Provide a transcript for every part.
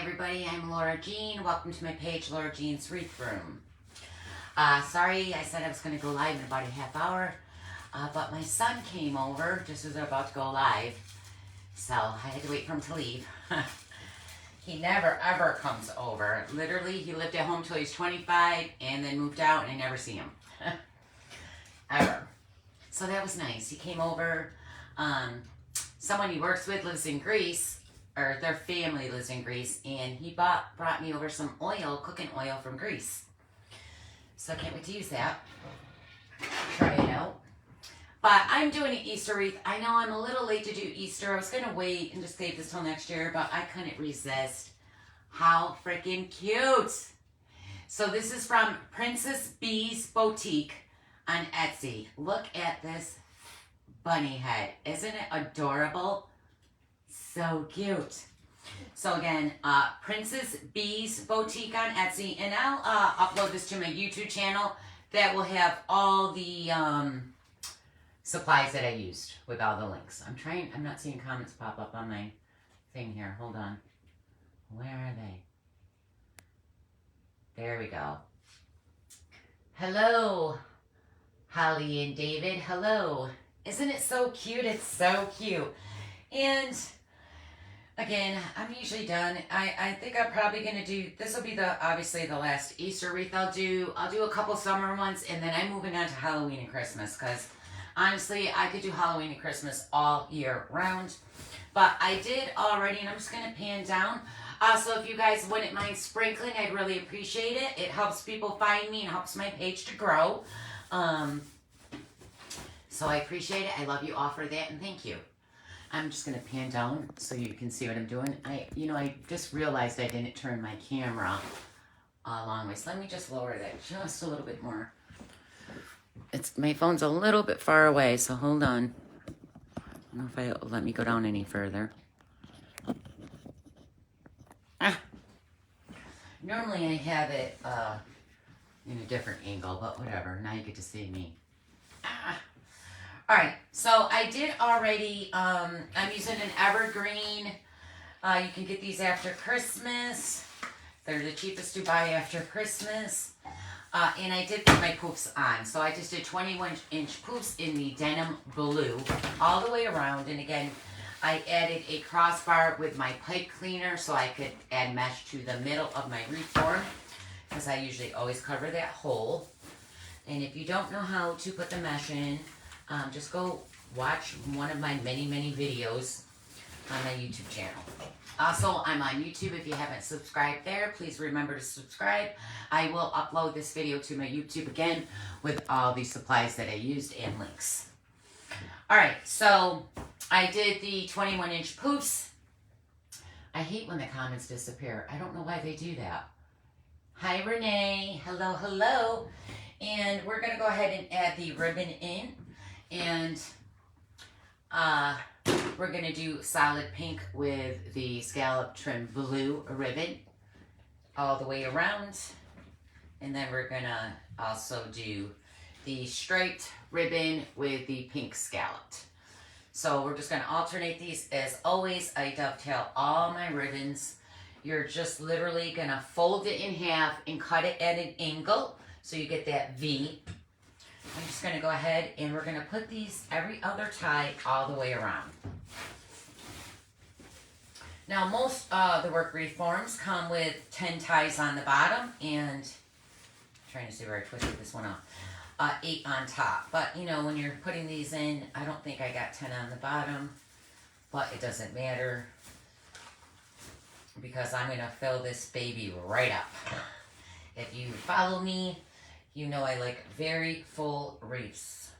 everybody, I'm Laura Jean. Welcome to my page, Laura Jean's Wreath Room. Sorry, I said I was going to go live in about a half hour, but my son came over just as I was about to go live, so I had to wait for him to leave. He never ever comes over. Literally, he lived at home till he's 25 and then moved out and I never see him. Ever. So that was nice. He came over. Someone he works with lives in Greece, or their family lives in Greece, and he brought me over some oil, cooking oil from Greece. So I can't wait to use that. Try it out. But I'm doing an Easter wreath. I know I'm a little late to do Easter. I was going to wait and just save this till next year, but I couldn't resist. How freaking cute. So this is from Princess Bee's Boutique on Etsy. Look at this bunny head. Isn't it adorable? So cute. So again, Princess Bee's Boutique on Etsy, and I'll upload this to my YouTube channel that will have all the supplies that I used with all the links. I'm not seeing comments pop up on my thing here. Hold on. Where are they? There we go. Hello, Holly and David. Hello. Isn't it so cute? It's so cute. And again, I'm usually done. I think I'm probably going to do, this will be obviously the last Easter wreath I'll do. I'll do a couple summer ones, and then I'm moving on to Halloween and Christmas, because honestly, I could do Halloween and Christmas all year round. But I did already, and I'm just going to pan down. So if you guys wouldn't mind sprinkling, I'd really appreciate it. It helps people find me and helps my page to grow. So I appreciate it. I love you all for that, and thank you. I'm just going to pan down so you can see what I'm doing. I just realized I didn't turn my camera a long way. So let me just lower that just a little bit more. My phone's a little bit far away, so hold on. I don't know if it'll let me go down any further. Normally I have it in a different angle, but whatever. Now you get to see me. Alright, so I did already, I'm using an evergreen. You can get these after Christmas. They're the cheapest to buy after Christmas. And I did put my poofs on. So I just did 21-inch poofs in the denim blue all the way around. And again, I added a crossbar with my pipe cleaner so I could add mesh to the middle of my wreath form, because I usually always cover that hole. And if you don't know how to put the mesh in, just go watch one of my many videos on my YouTube channel. Also, I'm on YouTube. If you haven't subscribed there, please remember to subscribe. I will upload this video to my YouTube again with all the supplies that I used and links. Alright, so I did the 21-inch poofs. I hate when the comments disappear. I don't know why they do that. Hi, Renee. Hello, hello. And we're going to go ahead and add the ribbon in. And we're going to do solid pink with the scallop trim blue ribbon all the way around. And then we're going to also do the striped ribbon with the pink scalloped. So we're just going to alternate these. As always, I dovetail all my ribbons. You're just literally going to fold it in half and cut it at an angle so you get that V. I'm just going to go ahead and we're going to put these every other tie all the way around. Now most the work wreath forms come with 10 ties on the bottom and, I'm trying to see where I twisted this one off, 8 on top. But you know, when you're putting these in, I don't think I got 10 on the bottom, but it doesn't matter because I'm going to fill this baby right up. If you follow me, you know I like very full wreaths.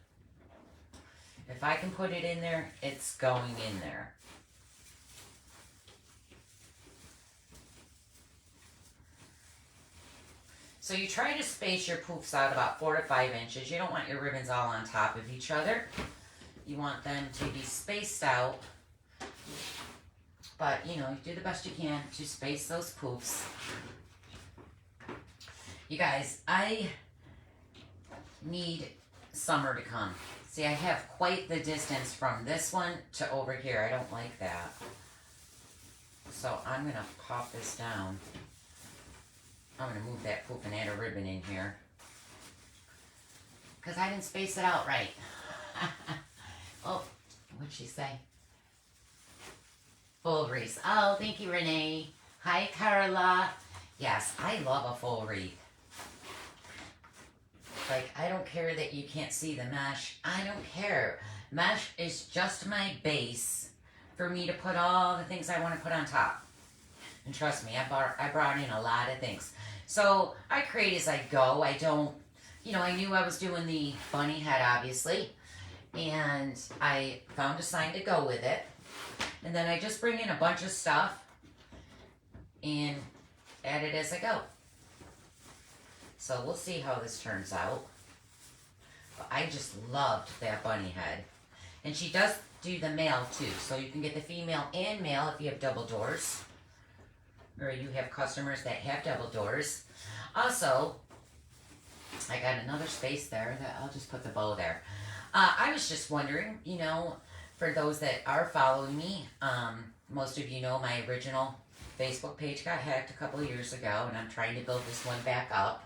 If I can put it in there, it's going in there. So you try to space your poofs out about 4 to 5 inches. You don't want your ribbons all on top of each other. You want them to be spaced out. But, you know, you do the best you can to space those poofs. You guys, I need summer to come. See, I have quite the distance from this one to over here. I don't like that. So I'm going to pop this down. I'm going to move that poof and add a ribbon in here. Because I didn't space it out right. Oh, what'd she say? Full wreath. Oh, thank you, Renee. Hi, Carla. Yes, I love a full wreath. Like, I don't care that you can't see the mesh. I don't care. Mesh is just my base for me to put all the things I want to put on top. And trust me, I brought in a lot of things. So I create as I go. I don't, you know, I knew I was doing the bunny head, obviously. And I found a sign to go with it. And then I just bring in a bunch of stuff and add it as I go. So we'll see how this turns out. But I just loved that bunny head. And she does do the male too. So you can get the female and male if you have double doors. Or you have customers that have double doors. Also, I got another space there that I'll just put the bow there. I was just wondering, you know, for those that are following me, most of you know my original Facebook page got hacked a couple of years ago, and I'm trying to build this one back up,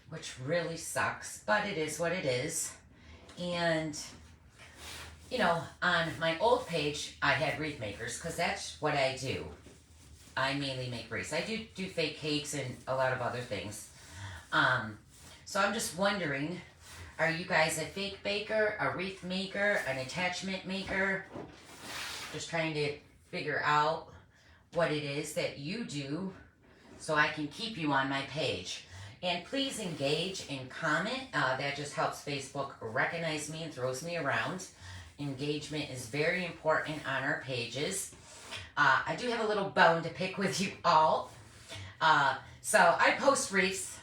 which really sucks, but it is what it is. And, you know, on my old page, I had wreath makers, because that's what I do. I mainly make wreaths. I do fake cakes and a lot of other things. So I'm just wondering, are you guys a fake baker, a wreath maker, an attachment maker? Just trying to figure out what it is that you do so I can keep you on my page. And please engage and comment. That just helps Facebook recognize me and throws me around. Engagement is very important on our pages. I do have a little bone to pick with you all. So I post wreaths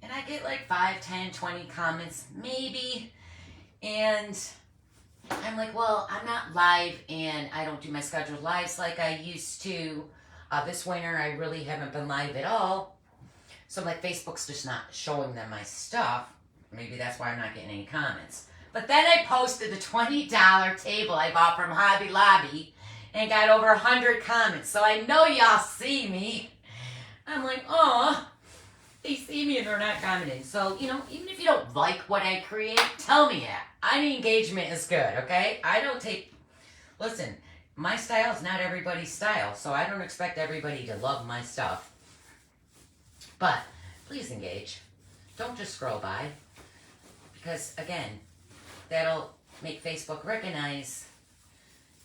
and I get like 5, 10, 20 comments maybe. And I'm like, well, I'm not live and I don't do my scheduled lives like I used to. This winter I really haven't been live at all. So like Facebook's just not showing them my stuff. Maybe that's why I'm not getting any comments. But then I posted the $20 table I bought from Hobby Lobby and got over 100 comments. So I know y'all see me. I'm like, oh, they see me and they're not commenting. So, you know, even if you don't like what I create, tell me that. I mean, engagement is good, okay? I don't take, listen, my style is not everybody's style. So I don't expect everybody to love my stuff. But please engage. Don't just scroll by. Because, again, that'll make Facebook recognize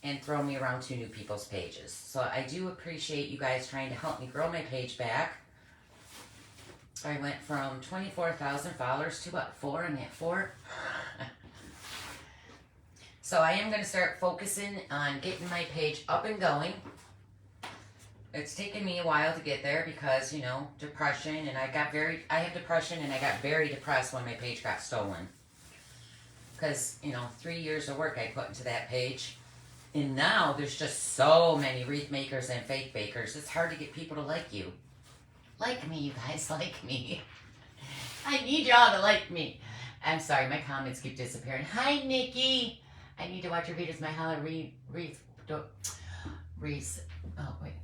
and throw me around to new people's pages. So I do appreciate you guys trying to help me grow my page back. I went from 24,000 followers to what, 4? I'm at 4. So I am going to start focusing on getting my page up and going. It's taken me a while to get there because, you know, depression, and I have depression, and I got very depressed when my page got stolen. Because, you know, 3 years of work I put into that page. And now there's just so many wreath makers and fake bakers. It's hard to get people to like you. Like me, you guys, like me. I need y'all to like me. I'm sorry, my comments keep disappearing. Hi, Nikki. I need to watch your videos. My Halloween wreath. Oh, wait.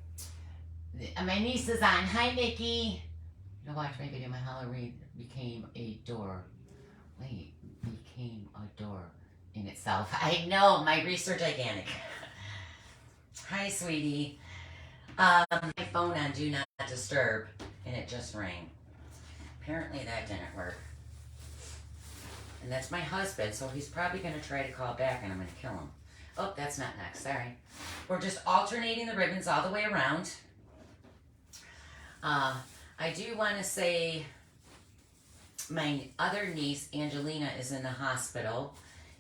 My niece is on. Hi, Nikki. You watch my video. My Halloween became a door. Wait, became a door in itself. I know, my wreaths are gigantic. Hi, sweetie. My phone on Do Not Disturb, and it just rang. Apparently that didn't work. And that's my husband, so he's probably going to try to call back, and I'm going to kill him. Oh, that's not next. Sorry. We're just alternating the ribbons all the way around. I do want to say my other niece, Angelina, is in the hospital,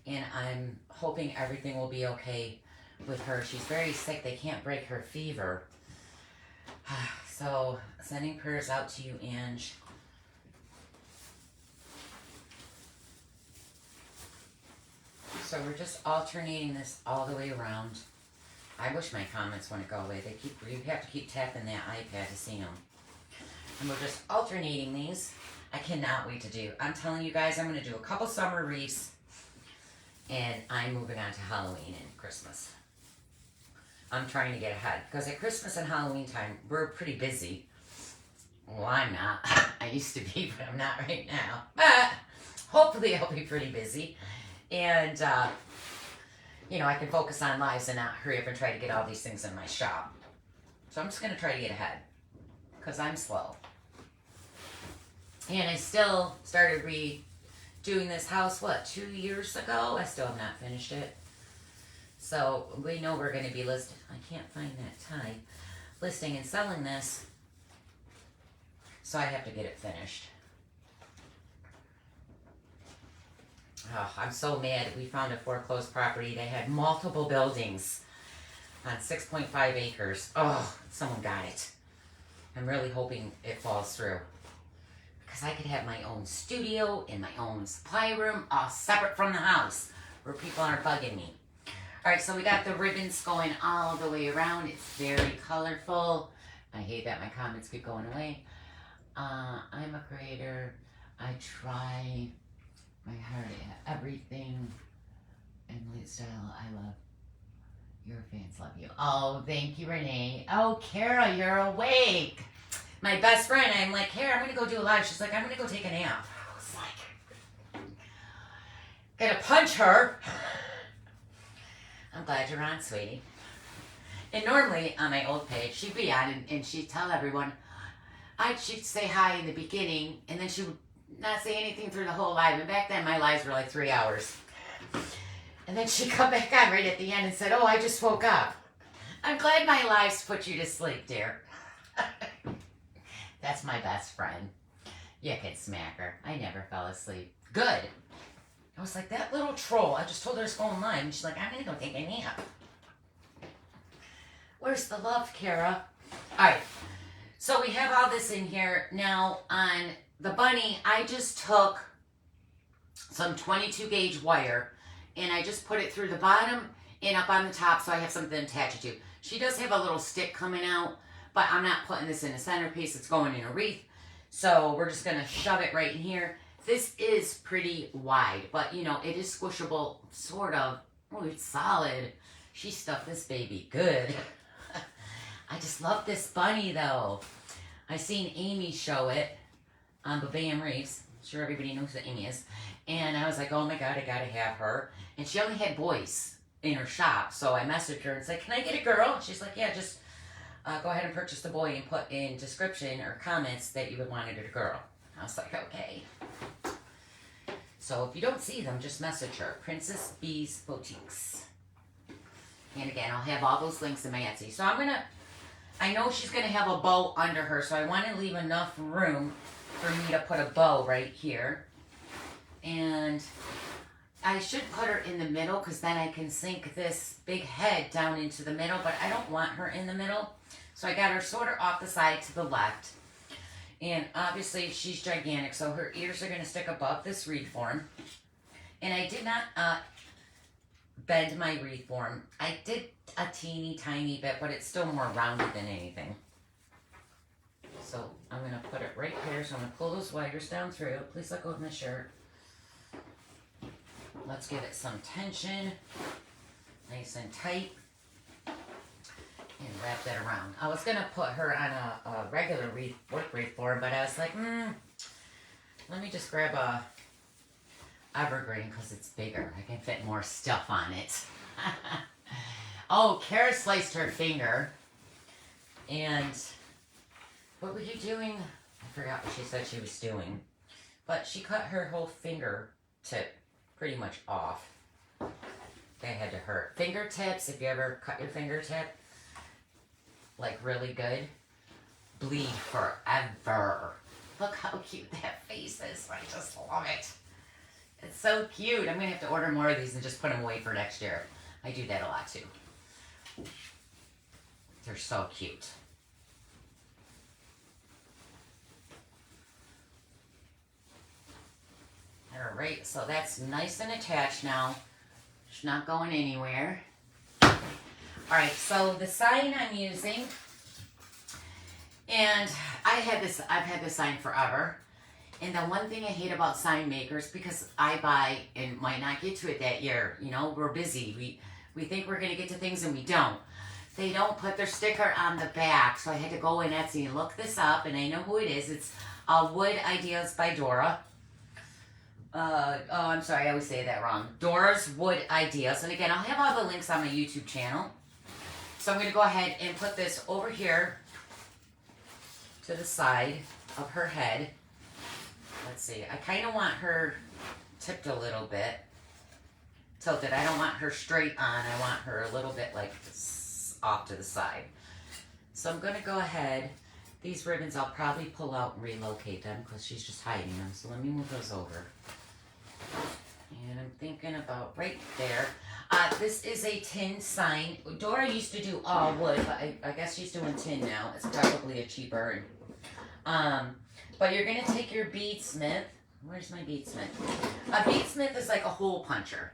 and I'm hoping everything will be okay with her. She's very sick. They can't break her fever. So, sending prayers out to you, Ange. So we're just alternating this all the way around. I wish my comments wouldn't go away. You have to keep tapping that iPad to see them. And we're just alternating these. I cannot wait to do. I'm telling you guys, I'm going to do a couple summer wreaths. And I'm moving on to Halloween and Christmas. I'm trying to get ahead. Because at Christmas and Halloween time, we're pretty busy. Well, I'm not. I used to be, but I'm not right now. But hopefully I'll be pretty busy. And, you know, I can focus on lives and not hurry up and try to get all these things in my shop. So I'm just going to try to get ahead. Because I'm slow. And I still started redoing this house, what, 2 years ago? I still have not finished it. So we know we're going to be listed. I can't find that tie. Listing and selling this. So I have to get it finished. Oh, I'm so mad. We found a foreclosed property. They had multiple buildings on 6.5 acres. Oh, someone got it. I'm really hoping it falls through. Because I could have my own studio in my own supply room, all separate from the house, where people aren't bugging me. Alright, so we got the ribbons going all the way around. It's very colorful. I hate that my comments keep going away. I'm a creator. I try my heart at everything. And style, I love. Your fans love you. Oh, thank you, Renee. Oh, Kara, you're awake. My best friend, I'm like, Kara, I'm going to go do a live. She's like, I'm going to go take a nap. I was like, gonna punch her. I'm glad you're on, sweetie. And normally on my old page, she'd be on and she'd tell everyone, she'd say hi in the beginning, and then she would not say anything through the whole live. And back then, my lives were like 3 hours. And then she'd come back on right at the end and said, oh, I just woke up. I'm glad my lives put you to sleep, dear. That's my best friend. You can smack her. I never fell asleep. Good. I was like, that little troll. I just told her to go online. And she's like, I'm going to go take a nap. Where's the love, Kara? All right. So we have all this in here. Now, on the bunny, I just took some 22 gauge wire and I just put it through the bottom and up on the top so I have something to attach it to. She does have a little stick coming out, but I'm not putting this in a centerpiece. It's going in a wreath. So we're just going to shove it right in here. This is pretty wide, but you know, it is squishable, sort of. Oh, it's solid. She stuffed this baby good. I just love this bunny though. I seen Amy show it on BaBam wreaths. I'm sure everybody knows who Amy is. And I was like, oh my God, I gotta have her. And she only had boys in her shop. So I messaged her and said, can I get a girl? And she's like, yeah, just go ahead and purchase the boy and put in description or comments that you would want it a girl. I was like, okay. So if you don't see them, just message her. Princess Bees Boutiques. And again, I'll have all those links in my Etsy. So I know she's going to have a bow under her, so I want to leave enough room for me to put a bow right here. And I should put her in the middle because then I can sink this big head down into the middle, but I don't want her in the middle. So I got her sort of off the side to the left. And obviously she's gigantic, so her ears are going to stick above this wreath form. And I did not bend my wreath form. I did a teeny tiny bit, but it's still more rounded than anything. So I'm going to put it right here. So I'm going to pull those wires down through. Please let go of my shirt. Let's give it some tension. Nice and tight. And wrap that around. I was going to put her on a regular work wreath form, but I was like, let me just grab a evergreen because it's bigger. I can fit more stuff on it. Oh, Kara sliced her finger. And what were you doing? I forgot what she said she was doing. But she cut her whole finger tip pretty much off. That had to hurt. Fingertips, if you ever cut your fingertip, like really good, bleed forever. Look how cute that face is. I just love it. It's so cute. I'm going to have to order more of these and just put them away for next year. I do that a lot too. They're so cute. Alright, so that's nice and attached now. It's not going anywhere. Alright, so the sign I'm using, and I've had this sign forever. And the one thing I hate about sign makers, because I buy and might not get to it that year, you know, we're busy. We think we're going to get to things and we don't. they don't put their sticker on the back, so I had to go in Etsy and look this up, and I know who it is. It's Wood Ideas by Dora. Oh, I'm sorry, I always say that wrong. Dora's Wood Ideas. And again, I'll have all the links on my YouTube channel. So I'm going to go ahead and put this over here to the side of her head. Let's see, I kind of want her tipped a little bit. Tilted. I don't want her straight on. I want her a little bit like off to the side. So I'm going to go ahead. These ribbons I'll probably pull out and relocate them because she's just hiding them. So let me move those over. And I'm thinking about right there. This is a tin sign. Dora used to do all wood, but I guess she's doing tin now. It's probably a cheaper. But you're going to take your beadsmith. Where's my beadsmith? A beadsmith is like a hole puncher.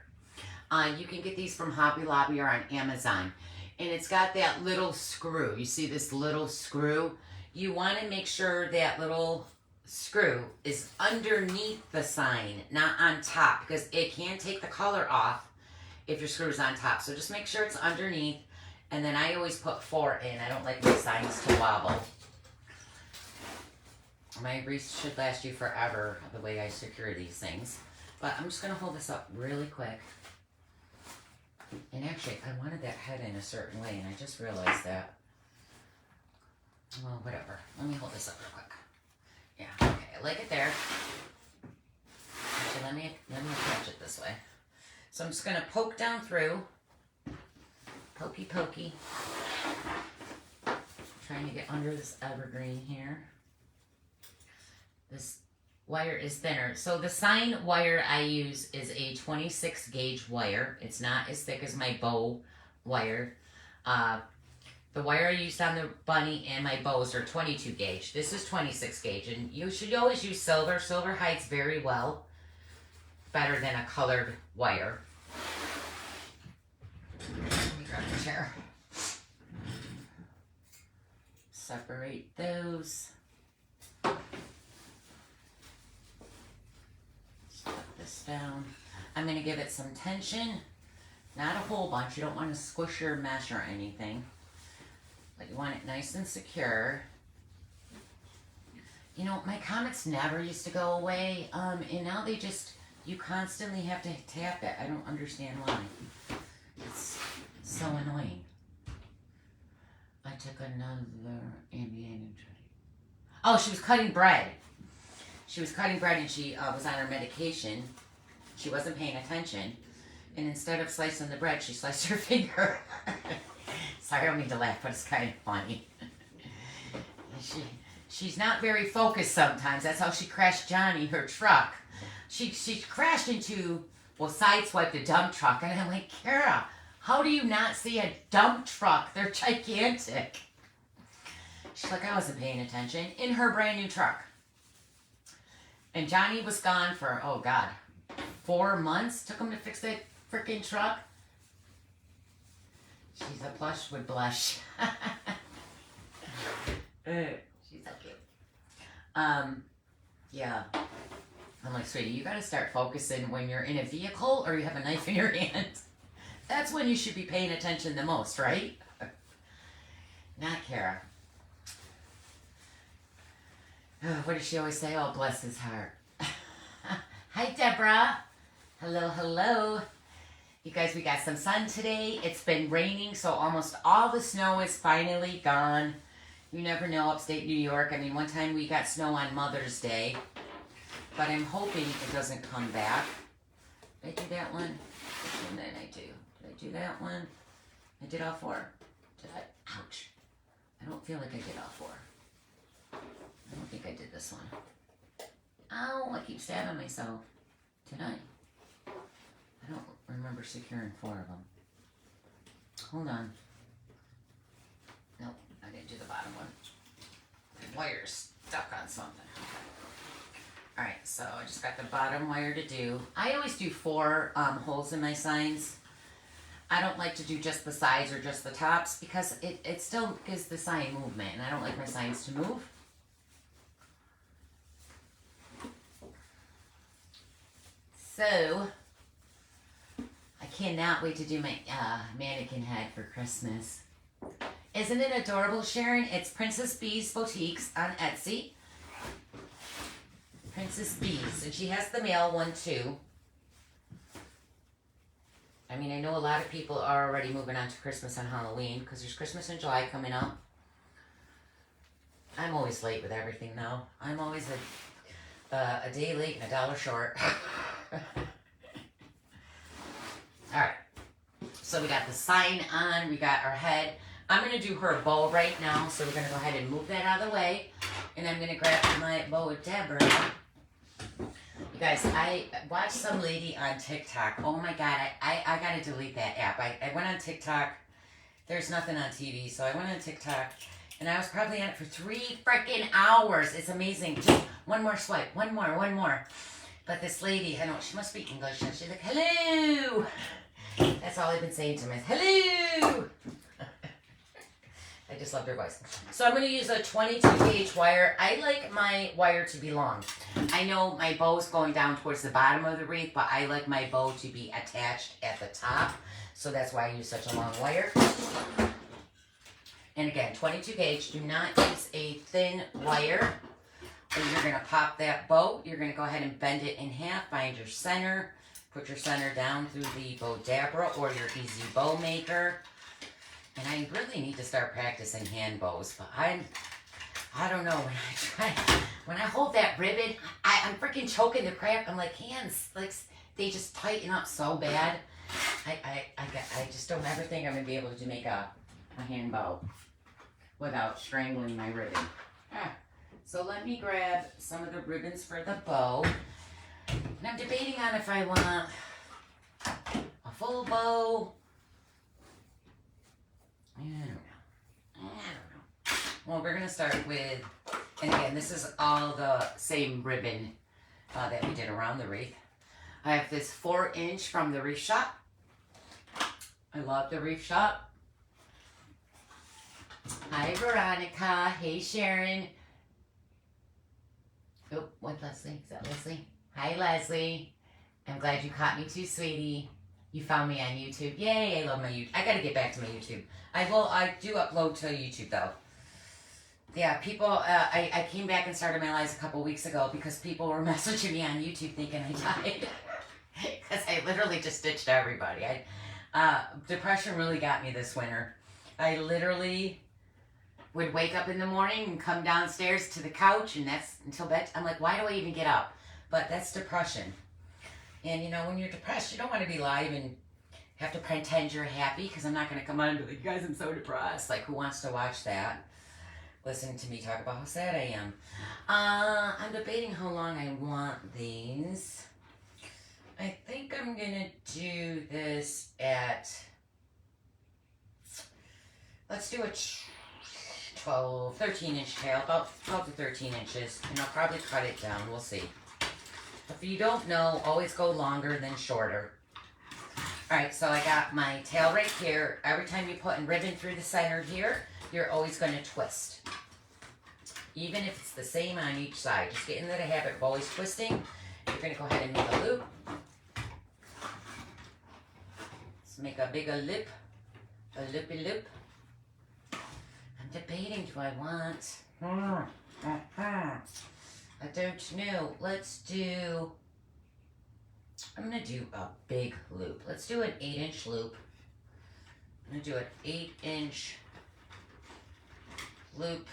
You can get these from Hobby Lobby or on Amazon. And it's got that little screw. You see this little screw? You want to make sure that little screw is underneath the sign, not on top, because it can take the color off if your screw is on top. So just make sure it's underneath. And then I always put 4 in. I don't like my signs to wobble. My wreath should last you forever, the way I secure these things. But I'm just going to hold this up really quick. And actually, I wanted that head in a certain way, and I just realized that. Well, whatever. Let me hold this up real quick. Yeah, okay, I like it there. Actually, let me attach it this way. So I'm just going to poke down through. Pokey, pokey. Trying to get under this evergreen here. This wire is thinner. So the sign wire I use is a 26 gauge wire. It's not as thick as my bow wire. The wire I used on the bunny and my bows are 22 gauge. This is 26 gauge, and you should always use silver. Silver hides very well, better than a colored wire. Let me grab a chair. Separate those. Down. I'm going to give it some tension, not a whole bunch. You don't want to squish your mesh or anything, but you want it nice and secure. You know, my comments never used to go away, and now they just, you constantly have to tap it. I don't understand why. It's so annoying. I took another Ambien. Oh, she was cutting bread. She was cutting bread and she was on her medication. She wasn't paying attention. And instead of slicing the bread, she sliced her finger. Sorry, I don't mean to laugh, but it's kind of funny. She's not very focused sometimes. That's how she crashed Johnny, her truck. She crashed into, well, sideswiped a dump truck. And I'm like, Kara, how do you not see a dump truck? They're gigantic. She's like, I wasn't paying attention. In her brand new truck. And Johnny was gone for, oh God, 4 months. Took him to fix that freaking truck. She's a plush with blush. She's so cute. Yeah. I'm like, sweetie, you gotta start focusing when you're in a vehicle or you have a knife in your hand. That's when you should be paying attention the most, right? Not Kara. Oh, what does she always say? Oh, bless his heart. Hi, Deborah. Hello, hello. You guys, we got some sun today. It's been raining, so almost all the snow is finally gone. You never know, upstate New York. I mean, one time we got snow on Mother's Day, but I'm hoping it doesn't come back. Did I do that one? Which one did I do? Did I do that one? I did all 4. Did I? Ouch. I don't feel like I did all 4. I don't think I did this one. Ow, I keep stabbing myself. Did I? I don't remember securing 4 of them. Hold on. Nope, I didn't do the bottom one. The wire's stuck on something. Alright, so I just got the bottom wire to do. I always do 4 holes in my signs. I don't like to do just the sides or just the tops because it still gives the sign movement, and I don't like my signs to move. So, I cannot wait to do my mannequin head for Christmas. Isn't it adorable, Sharon? It's Princess Bees Boutiques on Etsy. Princess Bees. And she has the male one too. I mean, I know a lot of people are already moving on to Christmas and Halloween because there's Christmas in July coming up. I'm always late with everything though. I'm always a day late and a dollar short. Alright. So we got the sign on. We got our head. I'm going to do her bow right now. So we're going to go ahead and move that out of the way. And I'm going to grab my bow with Deborah. You guys, I watched some lady on TikTok. Oh my God, I got to delete that app. I went on TikTok. There's nothing on TV. So I went on TikTok. And I was probably on it for 3 freaking hours. It's amazing. Just one more swipe. One more. But this lady, I know, she must speak English. And she's like, hello. That's all I've been saying to them is, hello. I just loved her voice. So I'm going to use a 22 gauge wire. I like my wire to be long. I know my bow is going down towards the bottom of the wreath, but I like my bow to be attached at the top. So that's why I use such a long wire. And again, 22 gauge. Do not use a thin wire. Or you're going to pop that bow. You're going to go ahead and bend it in half. Find your center. Put your center down through the BoDabra or your Easy Bow Maker. And I really need to start practicing hand bows, but I don't know, when I hold that ribbon, I'm freaking choking the crap. I'm like, hands, like, they just tighten up so bad. I just don't ever think I'm going to be able to make a hand bow without strangling my ribbon. So let me grab some of the ribbons for the bow. And I'm debating on if I want a full bow. I don't know. Well, we're going to start with, and again, this is all the same ribbon that we did around the wreath. I have this 4-inch from the Wreath Shop. I love the Wreath Shop. Hi, Veronica. Hey, Sharon. Oh, what, Leslie? Is that Leslie? Hi, Leslie. I'm glad you caught me too, sweetie. You found me on YouTube. Yay, I love my YouTube. I got to get back to my YouTube. I do upload to YouTube, though. Yeah, people, I came back and started my lives a couple weeks ago because people were messaging me on YouTube thinking I died. Because I literally just ditched everybody. Depression really got me this winter. I literally would wake up in the morning and come downstairs to the couch, and that's until bed. I'm like, why do I even get up? But that's depression. And, you know, when you're depressed, you don't want to be live and have to pretend you're happy, because I'm not going to come on and be like, guys, I'm so depressed. Like, who wants to watch that? Listen to me talk about how sad I am. I'm debating how long I want these. I think I'm going to do this at, let's do a 13-inch tail, about 12 to 13 inches. And I'll probably cut it down. We'll see. If you don't know, always go longer than shorter. Alright, so I got my tail right here. Every time you put a ribbon through the center here, you're always going to twist. Even if it's the same on each side. Just get into the habit of always twisting. You're going to go ahead and make a loop. Let's make a bigger loop. A loopy loop. I'm debating, do I want... I don't know. Let's do... I'm going to do a big loop. Let's do an 8-inch loop. I'm going to do an 8-inch loop.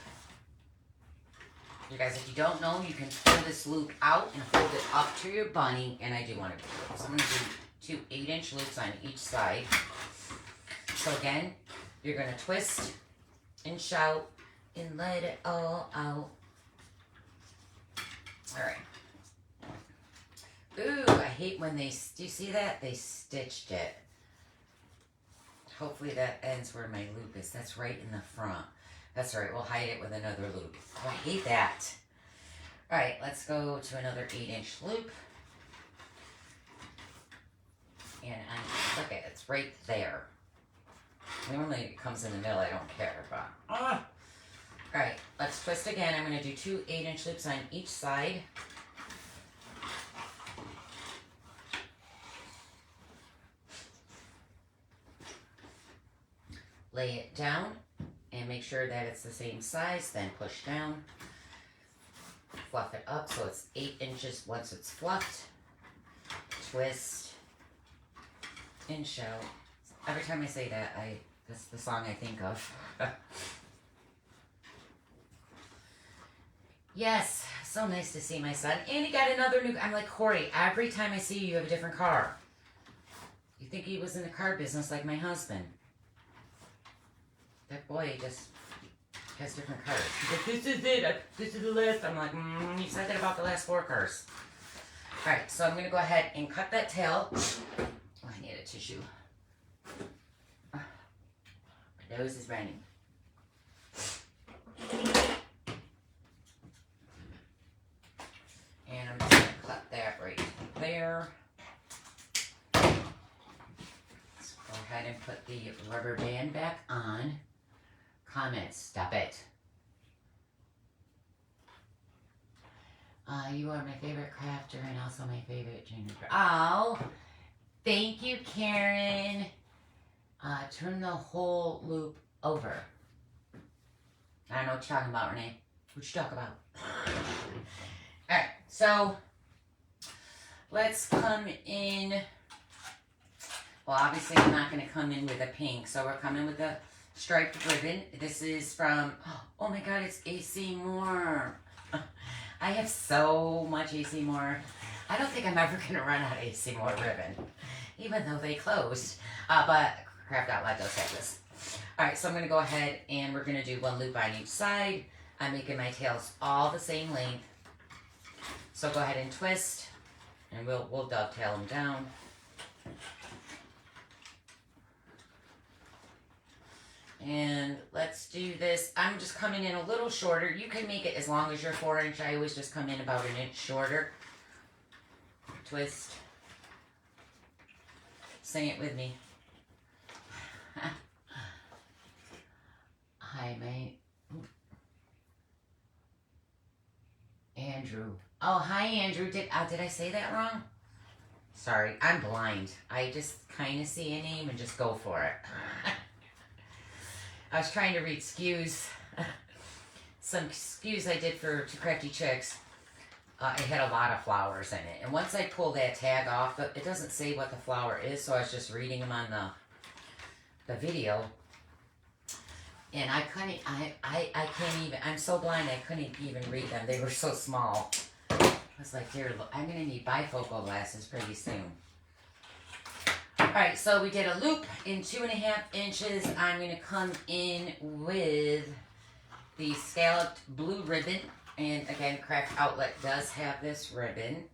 You guys, if you don't know, you can pull this loop out and hold it up to your bunny. And I do want to do it. So I'm going to do 2 8-inch loops on each side. So again, you're going to twist and shout and let it all out. Alright. Ooh, I hate when they, do you see that? They stitched it. Hopefully that ends where my loop is. That's right in the front. That's alright, we'll hide it with another loop. Oh, I hate that. Alright, let's go to another 8-inch loop. And look at it, it's right there. Normally it comes in the middle, I don't care, but... Alright, let's twist again. I'm going to do 2 8-inch loops on each side. Lay it down and make sure that it's the same size. Then push down, fluff it up so it's 8 inches once it's fluffed. Twist and show. Every time I say that, that's the song I think of. Yes, so nice to see my son. And he got another new... I'm like, Corey, every time I see you, you have a different car. You think he was in the car business like my husband. That boy just has different cars. He's like, this is it. This is the list. I'm like, you said that about the last 4 cars. Alright, so I'm going to go ahead and cut that tail. Oh, I need a tissue. My nose is running. And I'm just going to cut that right there. Let's go ahead and put the rubber band back on. Comments, stop it. You are my favorite crafter and also my favorite gingerbread. Oh, thank you, Karen. Turn the whole loop over. I don't know what you're talking about, Renee. What you talk about? Alright, so let's come in. Well, obviously I'm not going to come in with a pink, so we're coming with a striped ribbon. This is from, oh my god, it's AC Moore. I have so much AC Moore. I don't think I'm ever going to run out of AC Moore ribbon, even though they closed. But Craft Outlet does have this. Alright, so I'm going to go ahead and we're going to do 1 loop on each side. I'm making my tails all the same length. So go ahead and twist, and we'll dovetail them down. And let's do this. I'm just coming in a little shorter. You can make it as long as your 4-inch. I always just come in about 1 inch shorter. Twist. Sing it with me. Hi, mate. Andrew. Oh, hi, Andrew. Did I say that wrong? Sorry, I'm blind. I just kind of see a name and just go for it. I was trying to read SKUs. Some SKUs I did for Two Crafty Chicks. It had a lot of flowers in it. And once I pull that tag off, it doesn't say what the flower is, so I was just reading them on the video. And I couldn't, I can't even, I'm so blind I couldn't even read them. They were so small. I was like, dear, I'm going to need bifocal glasses pretty soon. Alright, so we did a loop in 2.5 inches. I'm going to come in with the scalloped blue ribbon. And again, Craft Outlet does have this ribbon.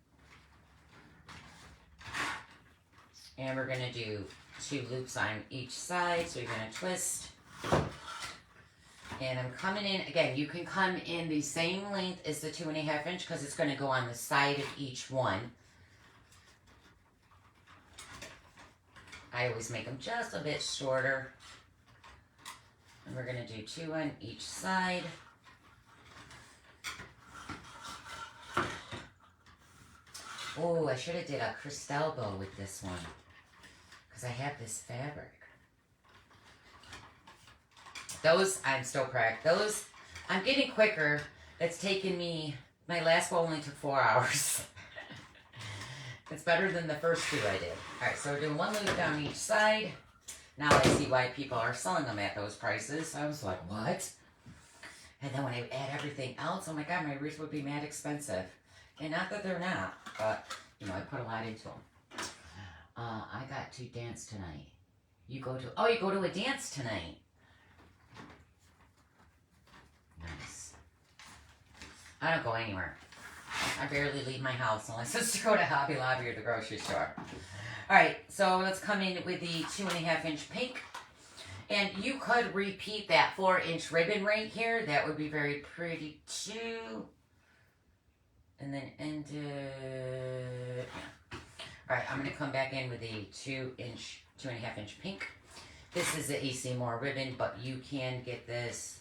And we're going to do 2 loops on each side. So you're going to twist. And I'm coming in, again, you can come in the same length as the 2.5 inch because it's going to go on the side of each one. I always make them just a bit shorter. And we're going to do 2 on each side. Oh, I should have did a crystal bow with this one because I have this fabric. Those, I'm still cracked. Those, I'm getting quicker. It's taken me, my last bow only took 4 hours. It's better than the first 2 I did. Alright, so we're doing 1 loop down each side. Now I see why people are selling them at those prices. I was like, what? And then when I add everything else, oh my god, my wreaths would be mad expensive. And not that they're not, but, you know, I put a lot into them. I got to dance tonight. You go to a dance tonight. Nice. I don't go anywhere. I barely leave my house unless it's to go to Hobby Lobby or the grocery store. Alright, so let's come in with the 2.5 inch pink. And you could repeat that 4-inch ribbon right here. That would be very pretty too. And then end it. Yeah. Alright, I'm going to come back in with the 2.5 inch pink. This is the AC Moore ribbon, but you can get this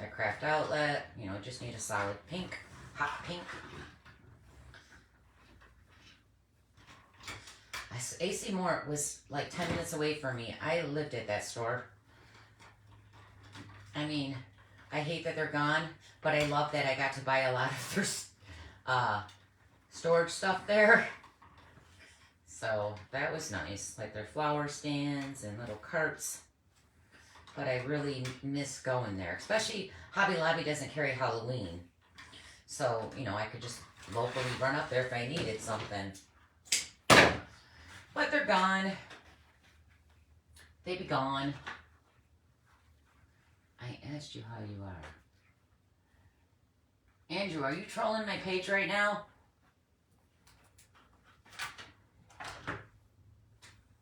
at Craft Outlet. You know, just need a solid pink, hot pink. AC Moore was like 10 minutes away from me. I lived at that store. I mean, I hate that they're gone, but I love that I got to buy a lot of their storage stuff there. So that was nice, like their flower stands and little carts. But I really miss going there, especially Hobby Lobby doesn't carry Halloween. So, you know, I could just locally run up there if I needed something. But they're gone. They be gone. I asked you how you are. Andrew, are you trolling my page right now?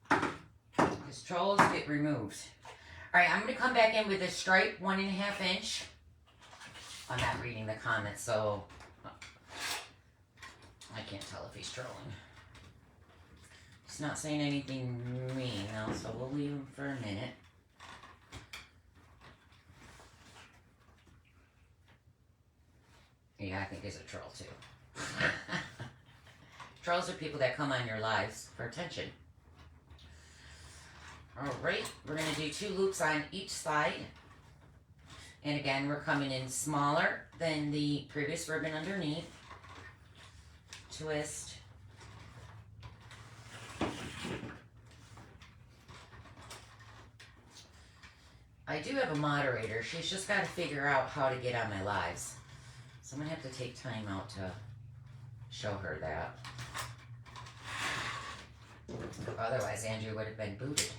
Because trolls get removed. Alright, I'm going to come back in with this stripe 1.5 inch. I'm not reading the comments, so I can't tell if he's trolling. He's not saying anything mean now, so we'll leave him for a minute. Yeah, I think he's a troll too. Trolls are people that come on your lives for attention. Alright, we're going to do 2 loops on each side. And again, we're coming in smaller than the previous ribbon underneath. Twist. I do have a moderator. She's just got to figure out how to get on my lives. So I'm going to have to take time out to show her that. Otherwise, Andrew would have been booted.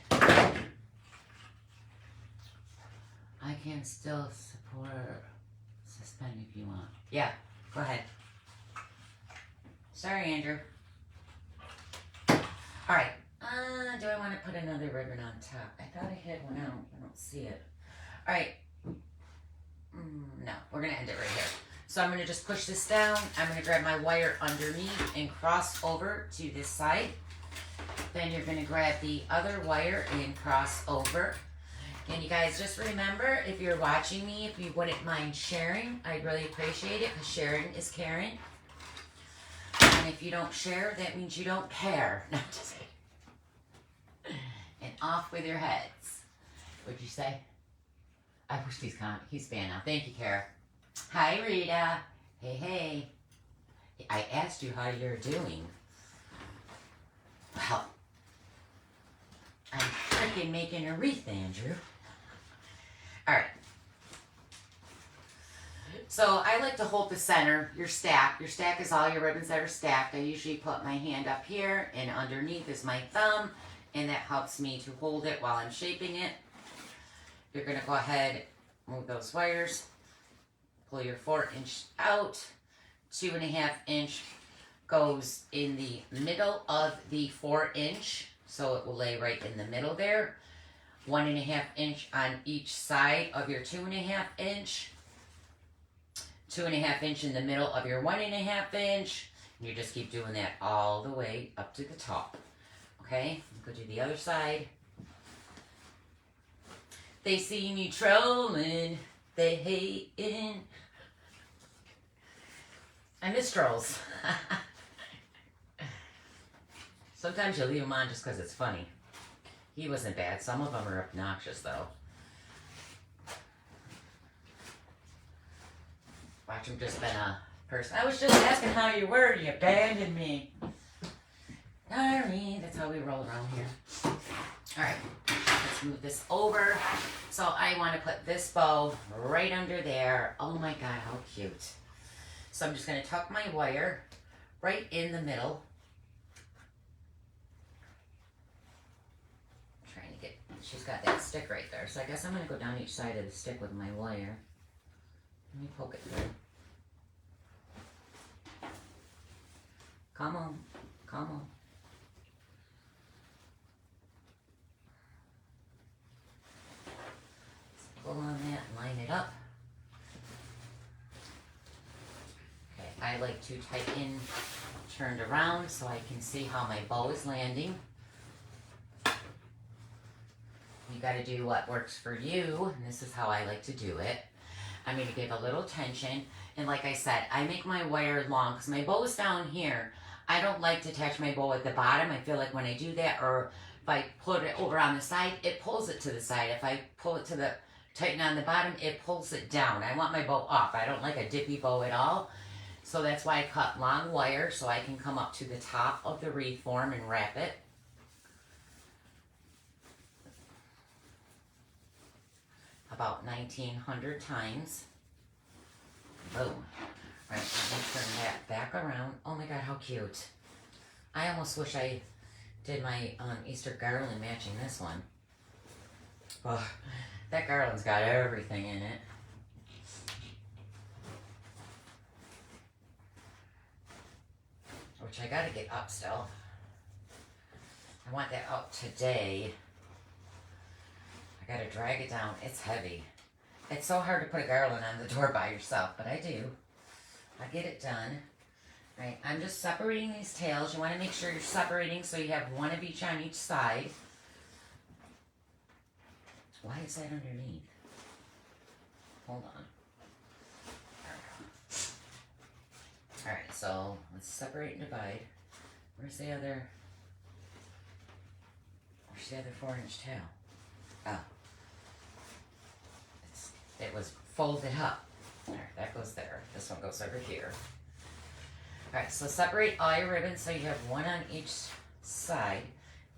I can still support suspend if you want. Yeah, go ahead. Sorry, Andrew. Alright. Do I want to put another ribbon on top? I thought I had one out. I don't see it. Alright. No, we're going to end it right here. So I'm going to just push this down. I'm going to grab my wire underneath and cross over to this side. Then you're going to grab the other wire and cross over. And you guys just remember, if you're watching me, if you wouldn't mind sharing, I'd really appreciate it, because sharing is caring. And if you don't share, that means you don't care. No, just kidding. And off with your heads. What'd you say? I wish he's fan now. Thank you, Kara. Hi, Rita. Hey, hey. I asked you how you're doing. Well, I'm freaking making a wreath, Andrew. Alright. So I like to hold the center, your stack. Your stack is all your ribbons that are stacked. I usually put my hand up here, and underneath is my thumb, and that helps me to hold it while I'm shaping it. You're going to go ahead, move those wires, pull your 4-inch out, 2.5 inch goes in the middle of the 4-inch, so it will lay right in the middle there. 1.5 inch on each side of your 2.5 inch. 2.5 inch in the middle of your 1.5 inch. And you just keep doing that all the way up to the top. Okay, go to the other side. They see me trolling, they hating. I miss trolls. Sometimes you leave them on just because it's funny. He wasn't bad. Some of them are obnoxious, though. Watch him just been a person. I was just asking how you were. You abandoned me. Sorry. That's how we roll around here. Alright. Let's move this over. So I want to put this bow right under there. Oh my god, how cute. So I'm just going to tuck my wire right in the middle. She's got that stick right there. So I guess I'm going to go down each side of the stick with my wire. Let me poke it through. Come on. Come on. Let's pull on that and line it up. Okay, I like to tighten turned around so I can see how my bow is landing. You got to do what works for you, and this is how I like to do it. I'm going to give a little tension, and like I said, I make my wire long because my bow is down here. I don't like to attach my bow at the bottom. I feel like when I do that, or if I put it over on the side, it pulls it to the side. If I pull it to the tighten on the bottom, it pulls it down. I want my bow up. I don't like a dippy bow at all. So that's why I cut long wire so I can come up to the top of the wreath form and wrap it. About 1,900 times. Boom. All right, let me turn that back around. Oh my God, how cute. I almost wish I did my Easter garland matching this one. Oh, that garland's got everything in it. Which I gotta get up still. I want that up today. I gotta drag it down. It's heavy. It's so hard to put a garland on the door by yourself, but I do. I get it done. Right, I'm just separating these tails. You want to make sure you're separating so you have one of each on each side. Why is that underneath? Hold on. There we go. Alright, so let's separate and divide. Where's the other 4-inch tail? Oh. It was folded up. There, that goes there. This one goes over here. Alright, so separate all your ribbons so you have one on each side.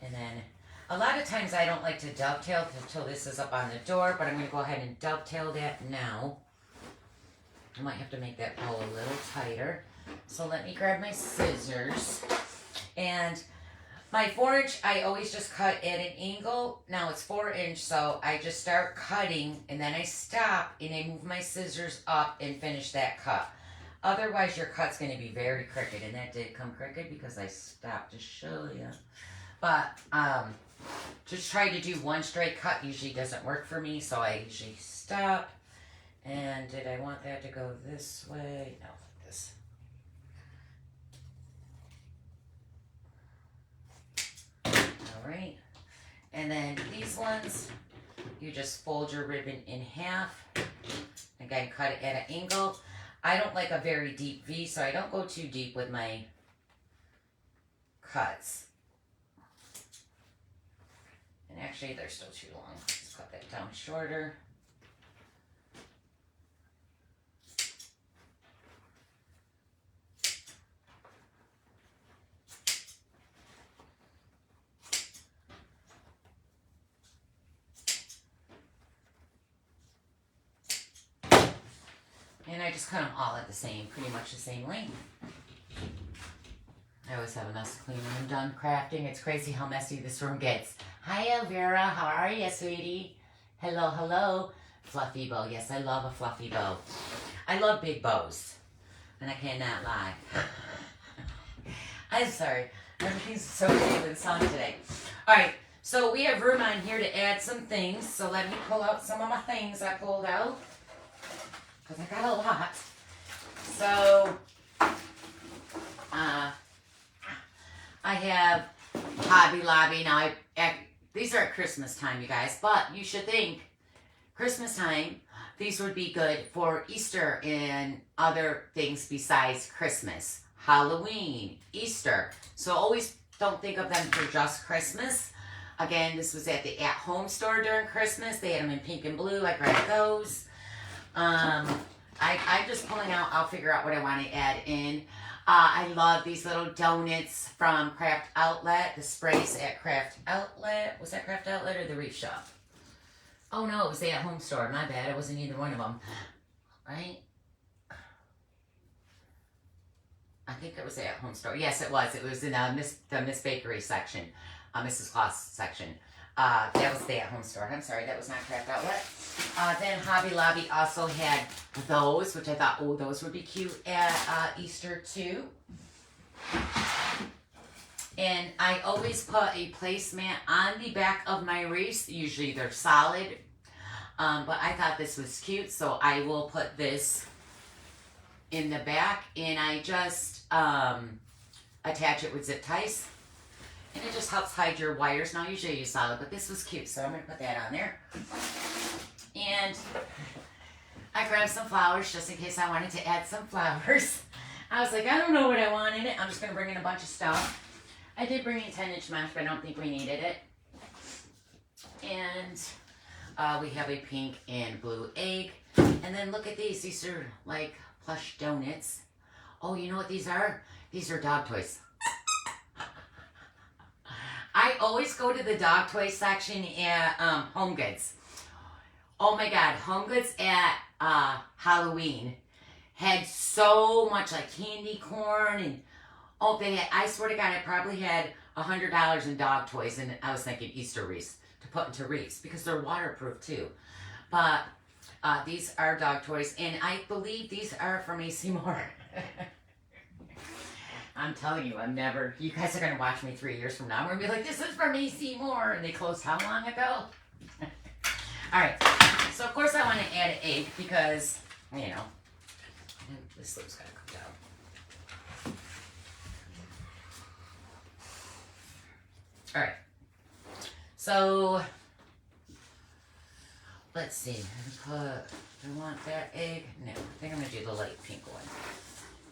And then, a lot of times I don't like to dovetail until this is up on the door, but I'm going to go ahead and dovetail that now. I might have to make that bow a little tighter. So let me grab my scissors. And my 4-inch, I always just cut at an angle. Now it's 4-inch, so I just start cutting, and then I stop, and I move my scissors up and finish that cut. Otherwise, your cut's going to be very crooked, and that did come crooked because I stopped to show you. But just try to do one straight cut usually doesn't work for me, so I usually stop. And did I want that to go this way? No, like this. All right. And then these ones, you just fold your ribbon in half. Again, cut it at an angle. I don't like a very deep V, so I don't go too deep with my cuts. And actually, they're still too long. Let's cut that down shorter. And I just cut them all at the same, pretty much the same length. I always have a mess to clean when I'm done crafting. It's crazy how messy this room gets. Hi, Elvira. How are you, sweetie? Hello, hello. Fluffy bow. Yes, I love a fluffy bow. I love big bows. And I cannot lie. I'm sorry. Everything's so good with the song today. All right. So we have room on here to add some things. So let me pull out some of my things I pulled out. Because I got a lot. So, I have Hobby Lobby. Now, these are at Christmas time, you guys. But you should think, Christmas time, these would be good for Easter and other things besides Christmas. Halloween, Easter. So always don't think of them for just Christmas. Again, this was at the at-home store during Christmas. They had them in pink and blue. I grabbed those. I'm just pulling out, I'll figure out what I want to add in. I love these little donuts from Craft Outlet, the sprays at Craft Outlet. Was that Craft Outlet or the Reef Shop? Oh no, it was the at-home store. My bad, it wasn't either one of them. Right? I think it was the at-home store. Yes, it was. It was in the Miss Bakery section, Mrs. Claus section. That was the at-home store. I'm sorry, that was not Craft Outlet. Then Hobby Lobby also had those, which I thought, oh, those would be cute at Easter too. And I always put a placemat on the back of my wreaths. Usually they're solid. But I thought this was cute, so I will put this in the back. And I just attach it with zip ties. And it just helps hide your wires. Now, usually I use solid, but this was cute, so I'm going to put that on there. And I grabbed some flowers just in case I wanted to add some flowers. I was like, I don't know what I want in it. I'm just going to bring in a bunch of stuff. I did bring in 10-inch mesh, but I don't think we needed it. And We have a pink and blue egg. And then look at these. These are like plush donuts. Oh, you know what these are? These are dog toys. I always go to the dog toy section at Home Goods. Oh my God, Home Goods at Halloween had so much like candy corn and oh, they had, I swear to God, I probably had $100 in dog toys, and I was thinking Easter wreaths to put into wreaths because they're waterproof too. But these are dog toys, and I believe these are from AC Moore. I'm telling you, you guys are going to watch me 3 years from now. We're going to be like, this is from AC Moore. And they closed how long ago? All right. So, of course, I want to add an egg because, you know, this lip's got to come down. All right. So, let's see. Do I want that egg? No. I think I'm going to do the light pink one.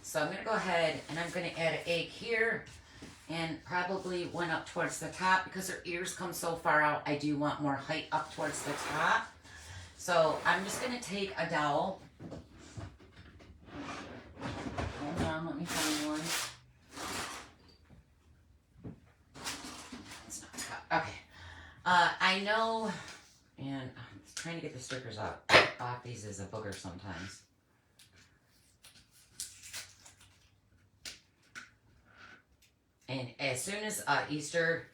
So I'm going to go ahead and I'm going to add an egg here and probably one up towards the top because her ears come so far out. I do want more height up towards the top. So I'm just going to take a dowel. Hold on, let me find one. It's not okay. I know, and I'm trying to get the stickers off these is a booger sometimes. And as soon as Easter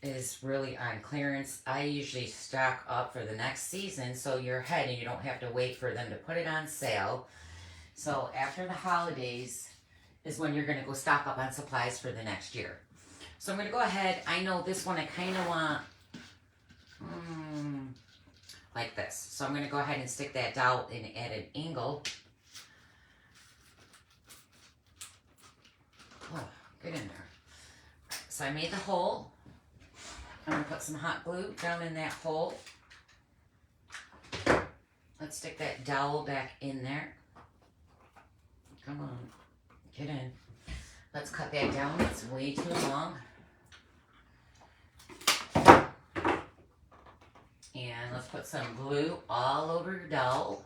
is really on clearance, I usually stock up for the next season so you're ahead and you don't have to wait for them to put it on sale. So after the holidays is when you're going to go stock up on supplies for the next year. So I'm going to go ahead. I know this one I kind of want like this. So I'm going to go ahead and stick that dowel in at an angle. Oh. Get in there. So I made the hole. I'm going to put some hot glue down in that hole. Let's stick that dowel back in there. Come on. Get in. Let's cut that down. It's way too long. And let's put some glue all over your dowel.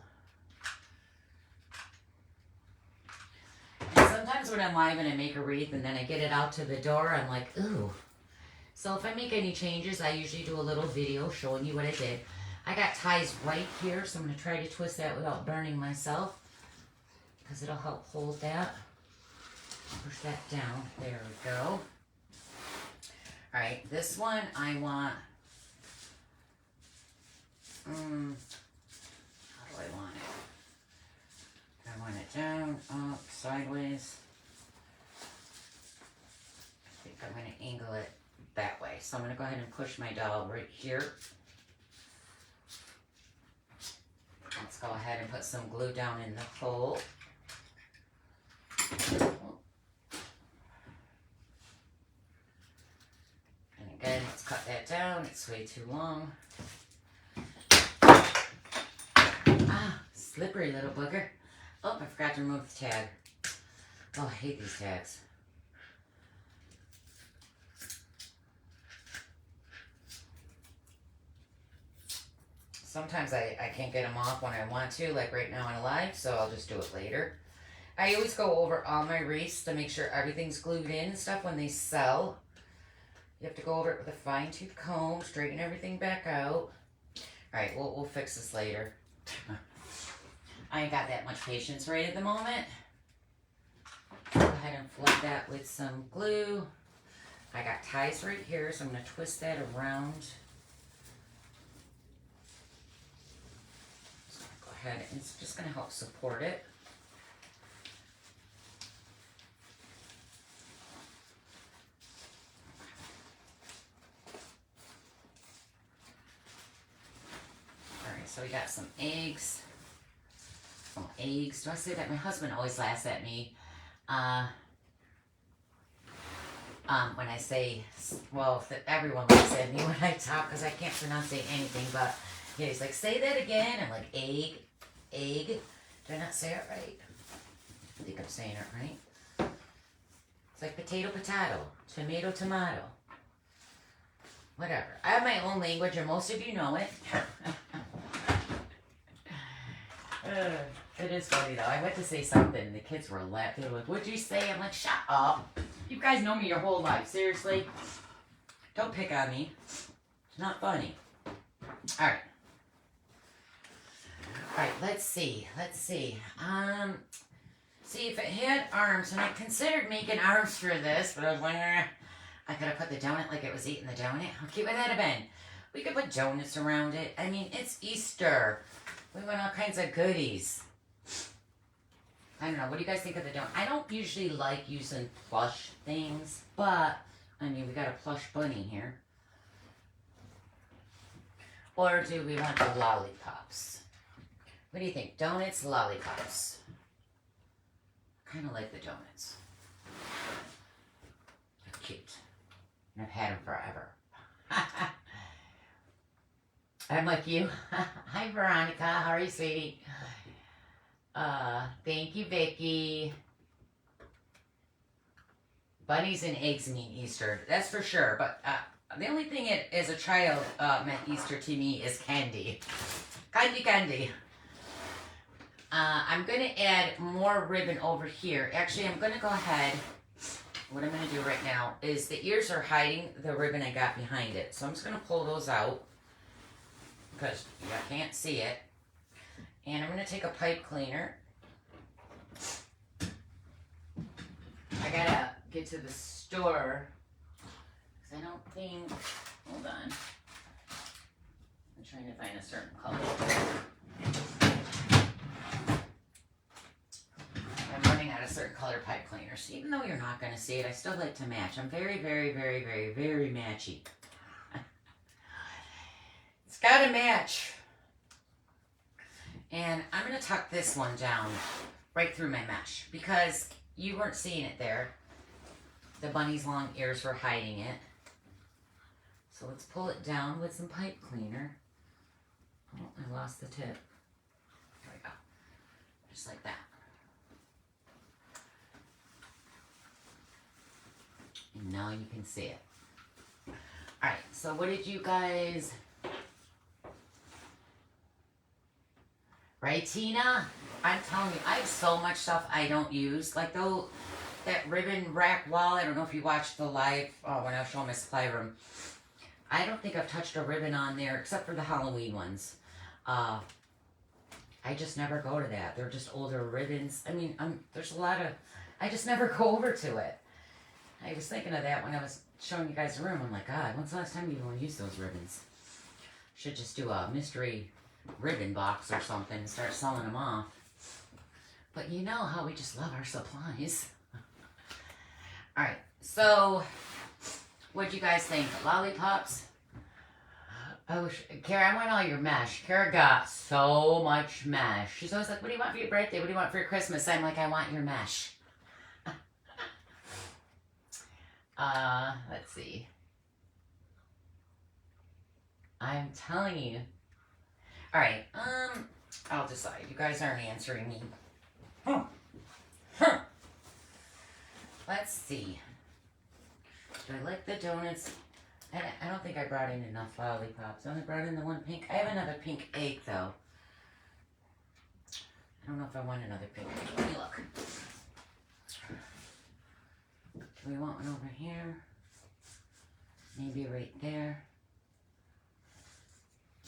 Sometimes when I'm live and I make a wreath and then I get it out to the door, I'm like, ooh. So if I make any changes, I usually do a little video showing you what I did. I got ties right here, so I'm going to try to twist that without burning myself because it'll help hold that. Push that down. There we go. All right, this one I want, how do I want it? I want it down, up, sideways. I think I'm going to angle it that way. So I'm going to go ahead and push my dowel right here. Let's go ahead and put some glue down in the hole. And again, let's cut that down. It's way too long. Ah, slippery little booger. Oh, I forgot to remove the tag. Oh, I hate these tags. Sometimes I can't get them off when I want to, like right now on a live, so I'll just do it later. I always go over all my wreaths to make sure everything's glued in and stuff when they sell. You have to go over it with a fine-tooth comb, straighten everything back out. Alright, we'll fix this later. I ain't got that much patience right at the moment. Go ahead and flood that with some glue. I got ties right here, so I'm going to twist that around. So go ahead, and it's just going to help support it. Alright, so we got some eggs. Eggs. Do I say that? My husband always laughs at me when I say, well, everyone laughs at me when I talk because I can't pronounce anything, but yeah, he's like, say that again. I'm like, egg. Did I not say it right? I think I'm saying it right. It's like potato, tomato. Whatever. I have my own language, and most of you know it. It is funny, though. I went to say something, and the kids were laughing. They were like, what'd you say? I'm like, shut up. You guys know me your whole life. Seriously? Don't pick on me. It's not funny. All right. All right, let's see. See if it had arms, and I considered making arms for this, but I was like, I could have put the donut like it was eating the donut. How cute would that have been? We could put donuts around it. I mean, it's Easter. We want all kinds of goodies. I don't know. What do you guys think of the donut? I don't usually like using plush things, but, I mean, we got a plush bunny here. Or do we want the lollipops? What do you think? Donuts, lollipops? Kind of like the donuts. They're cute. And I've had them forever. I'm like you. Hi, Veronica. How are you, sweetie? Thank you, Vicky. Bunnies and eggs mean Easter. That's for sure. But the only thing it, as a child, meant Easter to me is candy. Candy. I'm going to add more ribbon over here. Actually, I'm going to go ahead. What I'm going to do right now is the ears are hiding the ribbon I got behind it. So I'm just going to pull those out because you can't see it. And I'm going to take a pipe cleaner. I got to get to the store because I don't think, hold on. I'm trying to find a certain color. I'm running out of certain color pipe cleaners. So even though you're not going to see it, I still like to match. I'm very, very, very, very, very matchy. It's got to match. And I'm going to tuck this one down right through my mesh because you weren't seeing it there. The bunny's long ears were hiding it. So let's pull it down with some pipe cleaner. Oh, I lost the tip. There we go. Just like that. And now you can see it. Alright, so what did you guys... Right, Tina? I'm telling you, I have so much stuff I don't use. Like that ribbon rack wall, I don't know if you watched the live when I was showing my supply room. I don't think I've touched a ribbon on there except for the Halloween ones. I just never go to that. They're just older ribbons. I mean, there's a lot of... I just never go over to it. I was thinking of that when I was showing you guys the room. I'm like, God, when's the last time you want to use those ribbons? Should just do a mystery ribbon box or something and start selling them off. But you know how we just love our supplies. Alright, so what'd you guys think? Lollipops? Oh, Kara, I want all your mesh. Kara got so much mesh. She's always like, what do you want for your birthday? What do you want for your Christmas? I'm like, I want your mesh. Let's see. I'm telling you. Alright, I'll decide. You guys aren't answering me. Let's see. Do I like the donuts? I don't think I brought in enough lollipops. I only brought in the one pink. I have another pink egg, though. I don't know if I want another pink egg. Let me look. Do we want one over here? Maybe right there.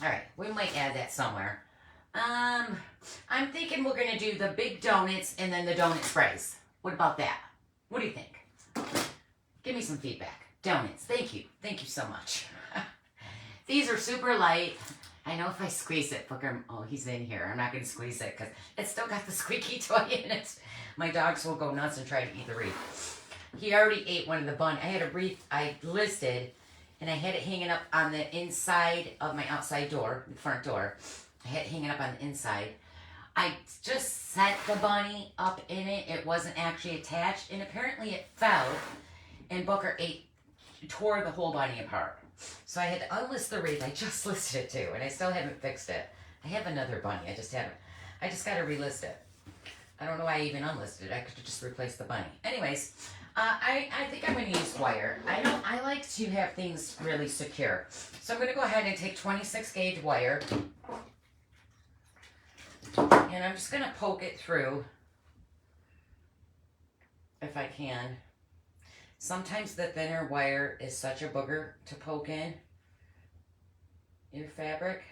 Alright, we might add that somewhere. I'm thinking we're going to do the big donuts and then the donut sprays. What about that? What do you think? Give me some feedback. Donuts. Thank you. Thank you so much. These are super light. I know if I squeeze it, Booker, oh, he's in here. I'm not going to squeeze it because it's still got the squeaky toy in it. My dogs will go nuts and try to eat the wreath. He already ate one of the bun. I had a wreath I listed, and I had it hanging up on the inside of my outside door, the front door. I had it hanging up on the inside. I just set the bunny up in it. It wasn't actually attached, and apparently it fell, and Booker tore the whole bunny apart. So I had to unlist the wreath. I just listed it too, and I still haven't fixed it. I have another bunny. I just got to relist it. I don't know why I even unlisted it. I could just replace the bunny. Anyways, I think I'm going to use wire. I like to have things really secure. So I'm going to go ahead and take 26 gauge wire. And I'm just going to poke it through if I can. Sometimes the thinner wire is such a booger to poke in your fabric.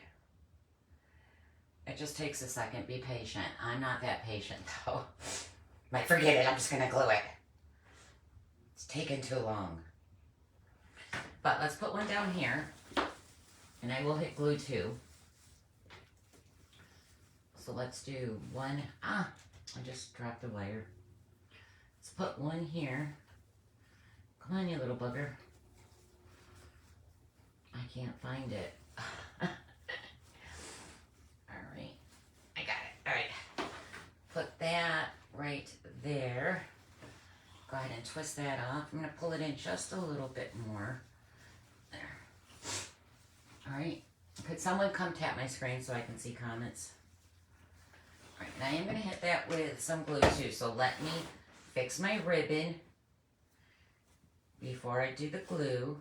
It just takes a second. Be patient. I'm not that patient though. Might forget it. I'm just going to glue it. It's taken too long. But let's put one down here. And I will hit glue too. So let's do one. I just dropped the wire. Let's put one here. Come on, you little bugger. I can't find it. All right. I got it. All right. Put that right there. Go ahead and twist that off. I'm going to pull it in just a little bit more. There. All right. Could someone come tap my screen so I can see comments? All right. And I am going to hit that with some glue too. So let me fix my ribbon before I do the glue.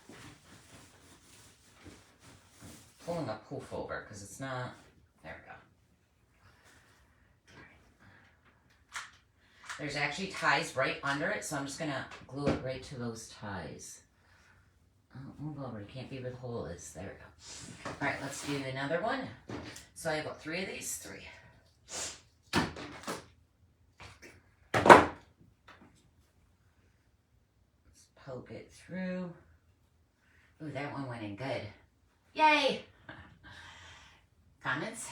I'm pulling a poof over because it's not. There we go. There's actually ties right under it, so I'm just going to glue it right to those ties. Oh, move over. You can't be where the hole is. There we go. All right, let's do another one. So I have got 3 of these. 3. Let's poke it through. Ooh, that one went in good. Yay! Comments?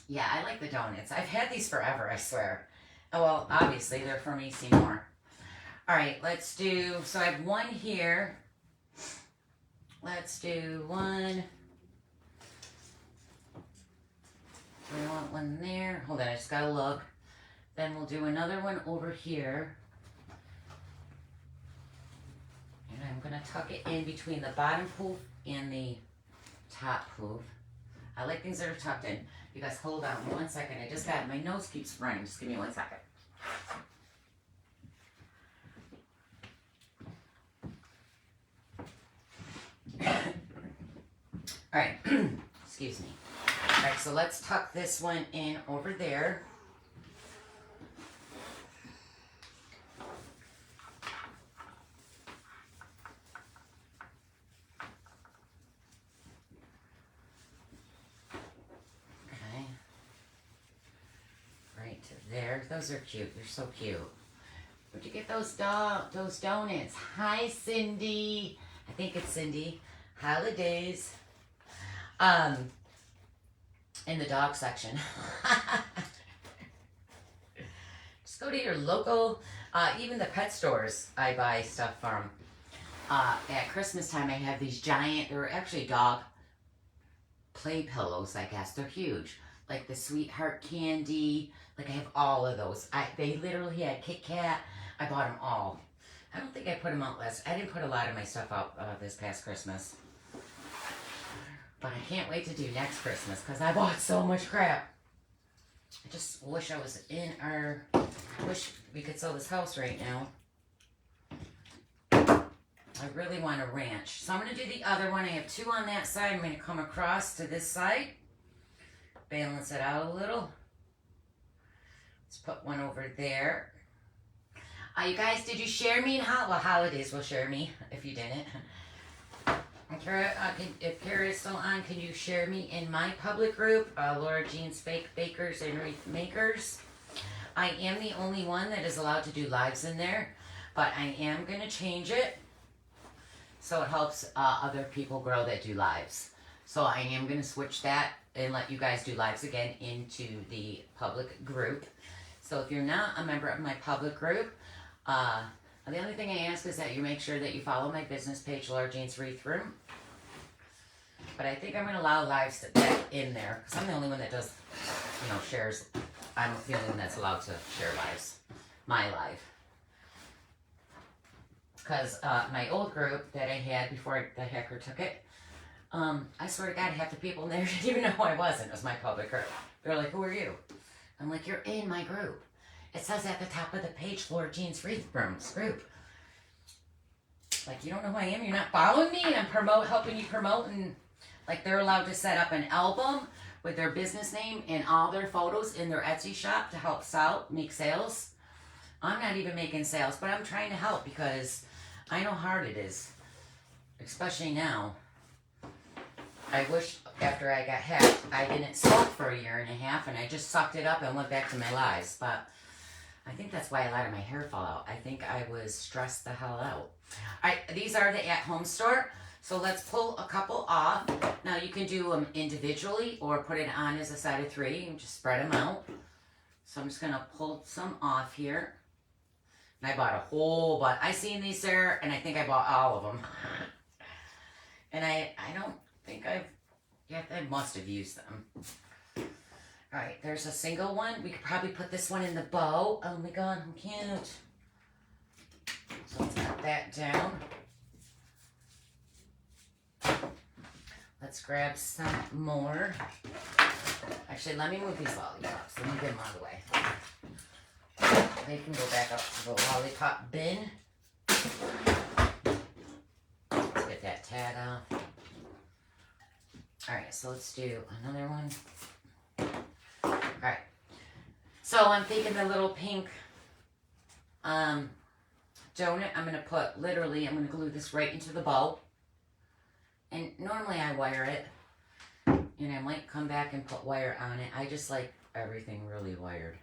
Yeah, I like the donuts. I've had these forever, I swear. Oh, well, obviously, they're from E.C. Moore. All right, let's do, so I have one here. Let's do one. We want one there. Hold on, I just gotta look. Then we'll do another one over here. And I'm gonna tuck it in between the bottom poof and the top poof. I like things that are tucked in. You guys hold on 1 second. I just got, my nose keeps running. Just give me 1 second. All right, excuse me. All right, so let's tuck this one in over there. Okay. Right there. Those are cute. They're so cute. Where'd you get those donuts? Hi, Cindy. I think it's Cindy. Holidays. In the dog section. Just go to your local, even the pet stores I buy stuff from. At Christmas time I have these giant, they're actually dog play pillows, I guess. They're huge. Like the Sweetheart Candy. Like I have all of those. They literally had Kit Kat. I bought them all. I don't think I put them out I didn't put a lot of my stuff out this past Christmas. But I can't wait to do next Christmas because I bought so much crap. I just wish I was in I wish we could sell this house right now. I really want a ranch. So I'm going to do the other one. I have 2 on that side. I'm going to come across to this side. Balance it out a little. Let's put one over there. You guys, did you share me in holidays will share me if you didn't. If Kara is still on, can you share me in my public group, Laura Jean's Fake Bakers and Wreath Makers? I am the only one that is allowed to do lives in there, but I am going to change it so it helps other people grow that do lives. So I am going to switch that and let you guys do lives again into the public group. So if you're not a member of my public group, the only thing I ask is that you make sure that you follow my business page, Laura Jean's Wreath Room. But I think I'm going to allow lives to get in there because I'm the only one that does, shares. I'm the only one that's allowed to share lives. My live. Because my old group that I had before the hacker took it, I swear to God, half the people in there didn't even know who I was, and it was my public group. They're like, who are you? I'm like, you're in my group. It says at the top of the page, Laura Jean's Wreath Rooms group. Like, you don't know who I am? You're not following me? I'm helping you promote, and like they're allowed to set up an album with their business name and all their photos in their Etsy shop to help make sales. I'm not even making sales, but I'm trying to help because I know how hard it is, especially now. I wish after I got hacked, I didn't smoke for a year and a half, and I just sucked it up and went back to my lives. But I think that's why a lot of my hair fell out. I think I was stressed the hell out. All right, these are the at-home store. So let's pull a couple off. Now you can do them individually or put it on as a set of 3 and just spread them out. So I'm just gonna pull some off here. And I bought a whole bunch. I seen these there, and I think I bought all of them. And I don't think I must have used them. All right, there's a single one. We could probably put this one in the bow. Oh my God, how cute. So let's put that down. Let's grab some more. Actually, let me move these lollipops. Let me get them out of the way. They can go back up to the lollipop bin. Let's get that tag off. All right, so let's do another one. All right. So I'm thinking the little pink donut, I'm going to put, literally, I'm going to glue this right into the bow. And normally I wire it. And I might come back and put wire on it. I just like everything really wired.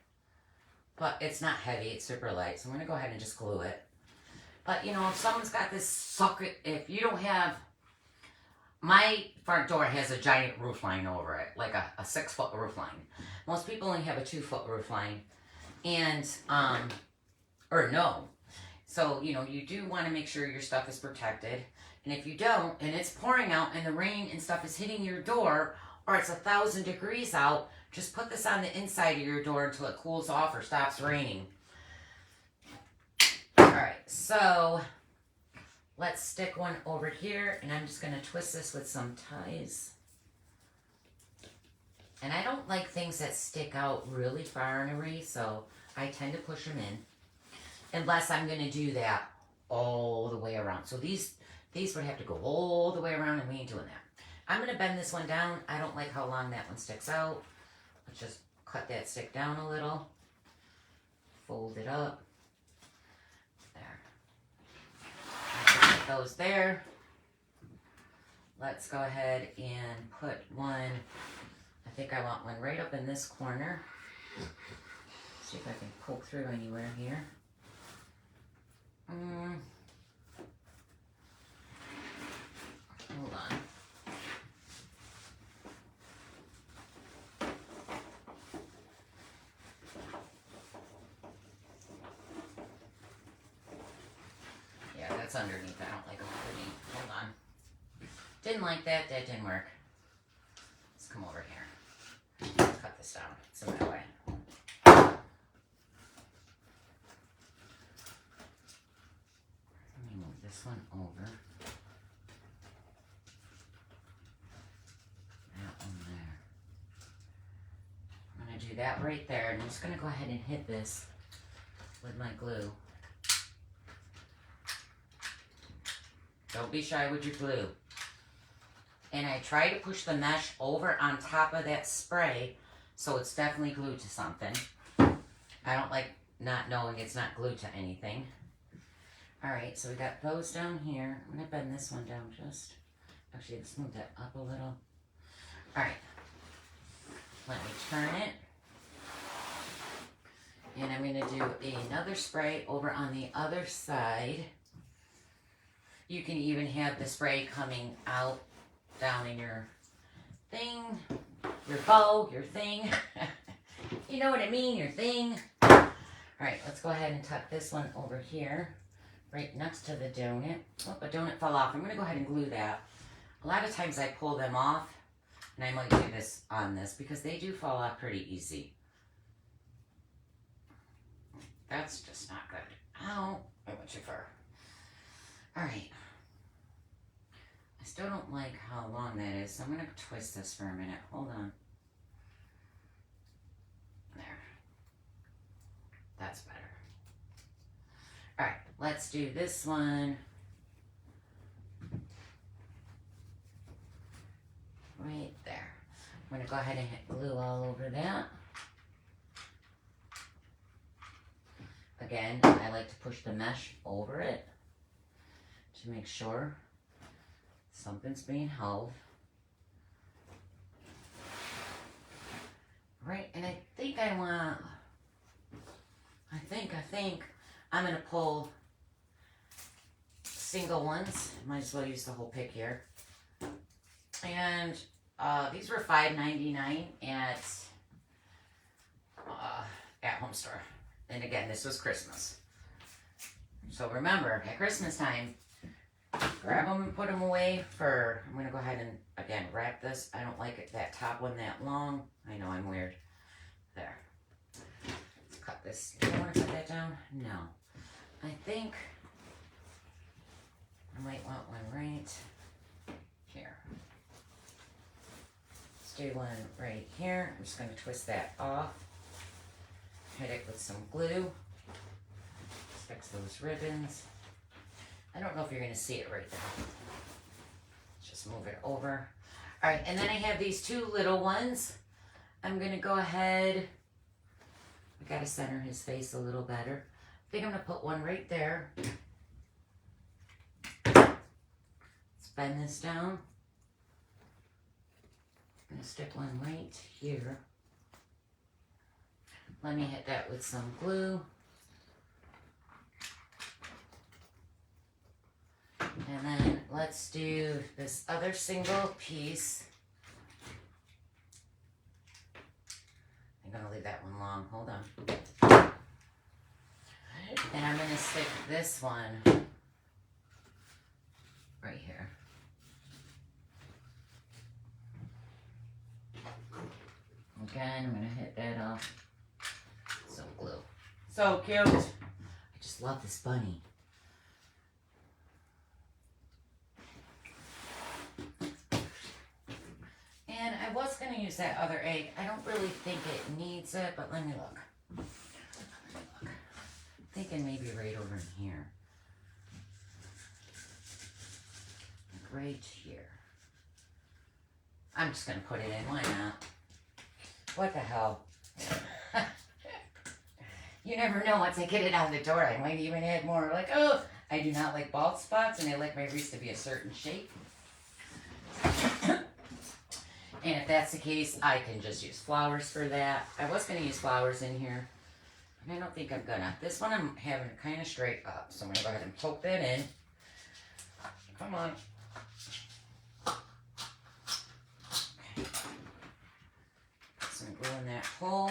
But it's not heavy, it's super light. So I'm going to go ahead and just glue it. But, you know, if someone's got this socket, if you don't have, my front door has a giant roof line over it, like a 6-foot roof line. Most people only have a 2-foot roof line. And, or no. So, you know, you do want to make sure your stuff is protected. And if you don't, and it's pouring out and the rain and stuff is hitting your door, or it's 1,000 degrees out, just put this on the inside of your door until it cools off or stops raining. All right, so let's stick one over here, and I'm just going to twist this with some ties. And I don't like things that stick out really far in a wreath, so I tend to push them in, unless I'm going to do that all the way around. So these would have to go all the way around, and we ain't doing that. I'm going to bend this one down. I don't like how long that one sticks out. Let's just cut that stick down a little. Fold it up. There. Put those there. Let's go ahead and put one. I think I want one right up in this corner. See if I can poke through anywhere here. Hold on. Yeah, that's underneath. I don't like them underneath. Hold on. Didn't like that. That didn't work. Let's come over here. Let's cut this down. It's in my way. Let me move this one over. Do that right there, and I'm just going to go ahead and hit this with my glue. Don't be shy with your glue. And I try to push the mesh over on top of that spray so it's definitely glued to something. I don't like not knowing it's not glued to anything. Alright, so we got those down here. I'm going to bend this one down just. Actually, let's move that up a little. Alright. Let me turn it. And I'm going to do another spray over on the other side. You can even have the spray coming out down in your thing, your bow, your thing. You know what I mean, your thing. All right, let's go ahead and tuck this one over here, right next to the donut. Oh, a donut fell off. I'm going to go ahead and glue that. A lot of times I pull them off, and I might do this on this because they do fall off pretty easy. That's just not good. Ow, I went too far. All right. I still don't like how long that is, so I'm going to twist this for a minute. Hold on. There. That's better. All right, let's do this one. Right there. I'm going to go ahead and hit glue all over that. Again, I like to push the mesh over it to make sure something's being held. Right, and I think I'm going to pull single ones. Might as well use the whole pick here. And these were $5.99 at Home Store. And again, this was Christmas. So remember, at Christmas time, grab them and put them away for, I'm going to go ahead and, again, wrap this. I don't like it, that top one that long. I know I'm weird. There. Let's cut this. Do I want to cut that down? No. I think I might want one right here. Let's do one right here. I'm just going to twist that off. Hit it with some glue. Fix those ribbons. I don't know if you're going to see it right there. Let's just move it over. All right, and then I have these two little ones. I'm going to go ahead. I got to center his face a little better. I think I'm going to put one right there. Let's bend this down. I'm going to stick one right here. Let me hit that with some glue. And then let's do this other single piece. I'm going to leave that one long. Hold on. And I'm going to stick this one right here. Again, I'm going to hit that off. Some glue. So cute. I just love this bunny. And I was going to use that other egg. I don't really think it needs it, but let me look. I'm thinking maybe right over in here. Like right here. I'm just going to put it in. Why not? What the hell? You never know once I get it out the door. I might even add more. Like, oh, I do not like bald spots, and I like my wreaths to be a certain shape. And if that's the case, I can just use flowers for that. I was going to use flowers in here, but I don't think I'm going to. This one I'm having it kind of straight up, so I'm going to go ahead and poke that in. Come on. Okay. Put some glue in that hole.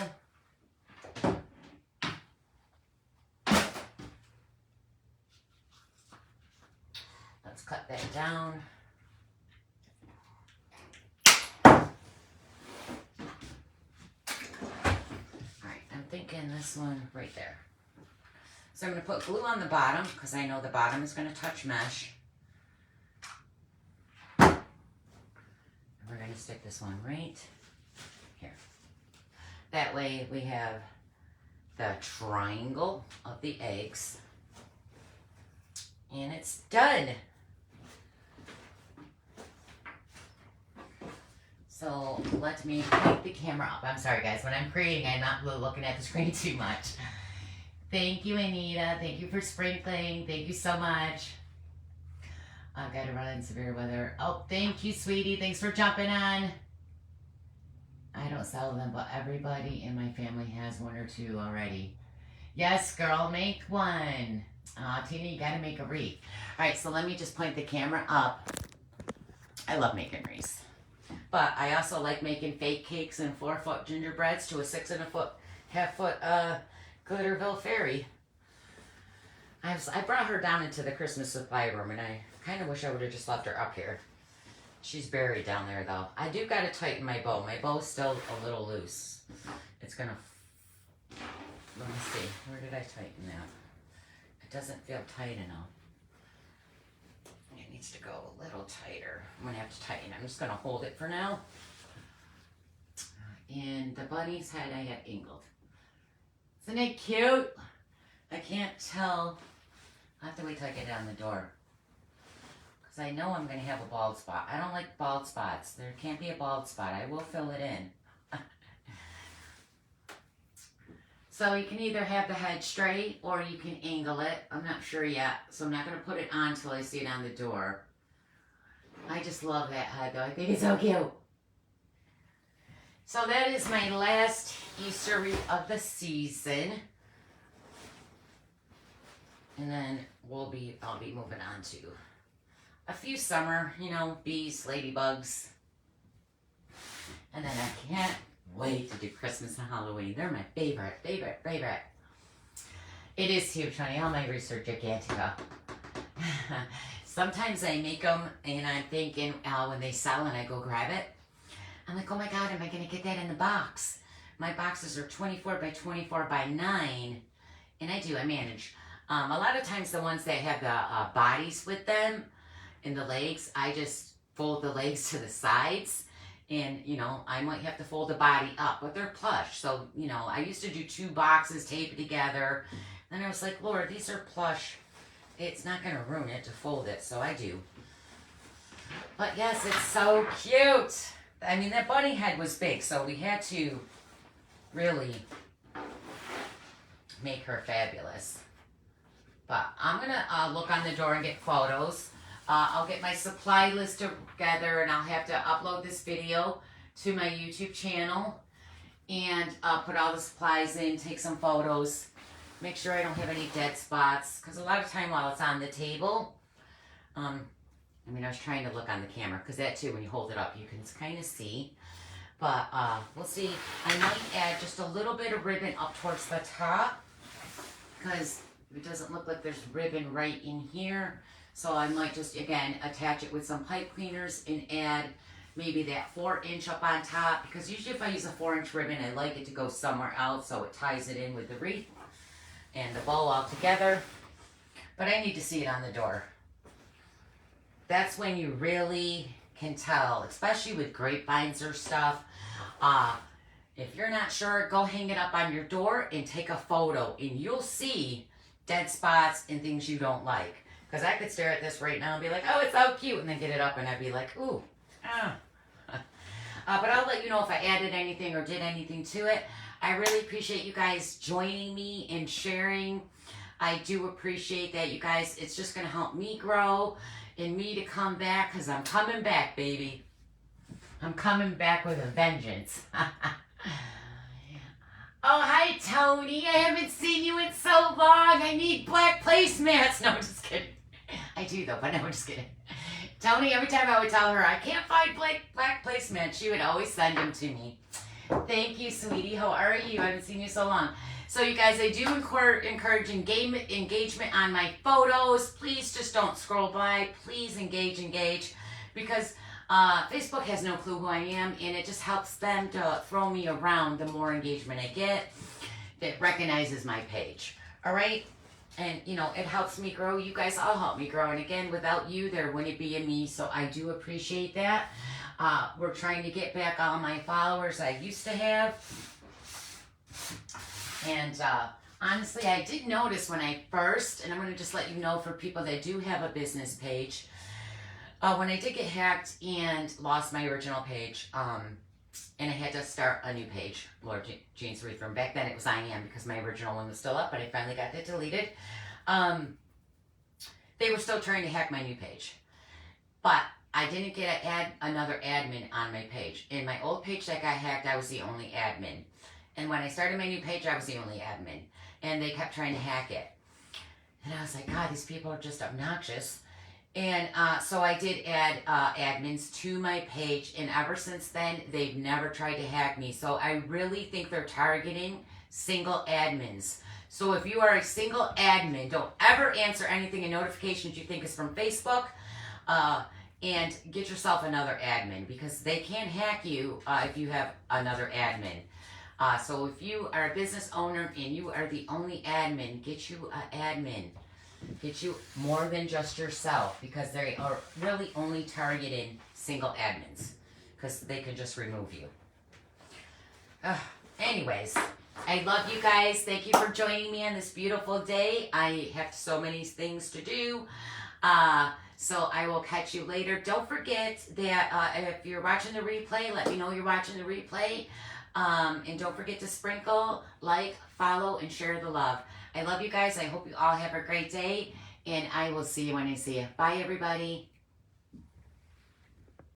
Let's cut that down. Thinking this one right there. So I'm going to put glue on the bottom because I know the bottom is going to touch mesh. And we're going to stick this one right here. That way we have the triangle of the eggs. And it's done. So let me pick the camera up. I'm sorry guys, when I'm creating, I'm not really looking at the screen too much. Thank you, Anita. Thank you for sprinkling. Thank you so much. I've got to run in severe weather. Oh, thank you, sweetie. Thanks for jumping on. I don't sell them, but everybody in my family has one or two already. Yes, girl, make one. Tina, you got to make a wreath. All right, so let me just point the camera up. I love making wreaths. But I also like making fake cakes and 4-foot gingerbreads to a 6.5 foot Glitterville fairy. I brought her down into the Christmas supply room, and I kind of wish I would have just left her up here. She's buried down there, though. I do got to tighten my bow. My bow's still a little loose. It's going to... Let me see. Where did I tighten that? It doesn't feel tight enough. It needs to go a little tighter. I'm going to have to tighten it. I'm just going to hold it for now. And the bunny's head I had angled. Isn't it cute? I can't tell. I have to wait till I get it on the door. Because I know I'm going to have a bald spot. I don't like bald spots. There can't be a bald spot. I will fill it in. So you can either have the head straight or you can angle it. I'm not sure yet. So I'm not going to put it on until I see it on the door. I just love that head though. I think it's so cute. So that is my last Easter wreath of the season. And then I'll be moving on to a few summer, you know, bees, ladybugs. And then I can't wait to do Christmas and Halloween. They're my favorite. It is huge, honey. All my wreaths are gigantica. Sometimes I make them and I'm thinking, when they sell and I go grab it, I'm like, oh my God, am I going to get that in the box? My boxes are 24 by 24 by 9. And I manage. A lot of times the ones that have the bodies with them and the legs, I just fold the legs to the sides. And, you know, I might have to fold the body up, but they're plush. So, you know, I used to do 2 boxes taped together. Then I was like, Lord, these are plush. It's not going to ruin it to fold it, so I do. But yes, it's so cute. I mean, that bunny head was big, so we had to really make her fabulous. But I'm going to look on the door and get photos. I'll get my supply list together and I'll have to upload this video to my YouTube channel and put all the supplies in, take some photos, make sure I don't have any dead spots, because a lot of time while it's on the table, I was trying to look on the camera, because that too, when you hold it up, you can kind of see, but we'll see. I might add just a little bit of ribbon up towards the top, because it doesn't look like there's ribbon right in here. So I might just, again, attach it with some pipe cleaners and add maybe that 4-inch up on top. Because usually if I use a 4-inch ribbon, I like it to go somewhere else so it ties it in with the wreath and the bow all together. But I need to see it on the door. That's when you really can tell, especially with grapevines or stuff. If you're not sure, go hang it up on your door and take a photo. And you'll see dead spots and things you don't like. Because I could stare at this right now and be like, oh, it's so cute. And then get it up and I'd be like, ooh. But I'll let you know if I added anything or did anything to it. I really appreciate you guys joining me and sharing. I do appreciate that, you guys. It's just going to help me grow and me to come back, because I'm coming back, baby. I'm coming back with a vengeance. Oh, hi, Tony. I haven't seen you in so long. I need black placemats. No, I'm just kidding. I do, though, but no, I'm just kidding. Tony, every time I would tell her I can't find black placemats, she would always send them to me. Thank you, sweetie. How are you? I haven't seen you so long. So, you guys, I do encourage engagement on my photos. Please just don't scroll by. Please engage. Because Facebook has no clue who I am, and it just helps them to throw me around. The more engagement I get, it recognizes my page. All right? And, you know, it helps me grow. You guys all help me grow. And again, without you, there wouldn't be a me. So I do appreciate that. We're trying to get back all my followers I used to have. And honestly, I did notice when I first, and I'm going to just let you know for people that do have a business page, when I did get hacked and lost my original page, and I had to start a new page, Lord Jean's Wreath Room. Back then it was I Am, because my original one was still up, but I finally got it deleted. They were still trying to hack my new page. But I didn't get another admin on my page. In my old page that got hacked, I was the only admin. And when I started my new page, I was the only admin. And they kept trying to hack it. And I was like, God, these people are just obnoxious. And so I did add admins to my page, and ever since then, they've never tried to hack me. So I really think they're targeting single admins. So if you are a single admin, don't ever answer anything in notifications you think is from Facebook, and get yourself another admin, because they can't hack you if you have another admin. So if you are a business owner and you are the only admin, get you an admin. Get you more than just yourself, because they are really only targeting single admins, because they can just remove you. Anyways, I love you guys. Thank you for joining me on this beautiful day. I have so many things to do. So I will catch you later. Don't forget that if you're watching the replay, let me know you're watching the replay. And don't forget to sprinkle, like, follow, and share the love. I love you guys. I hope you all have a great day. And I will see you when I see you. Bye, everybody.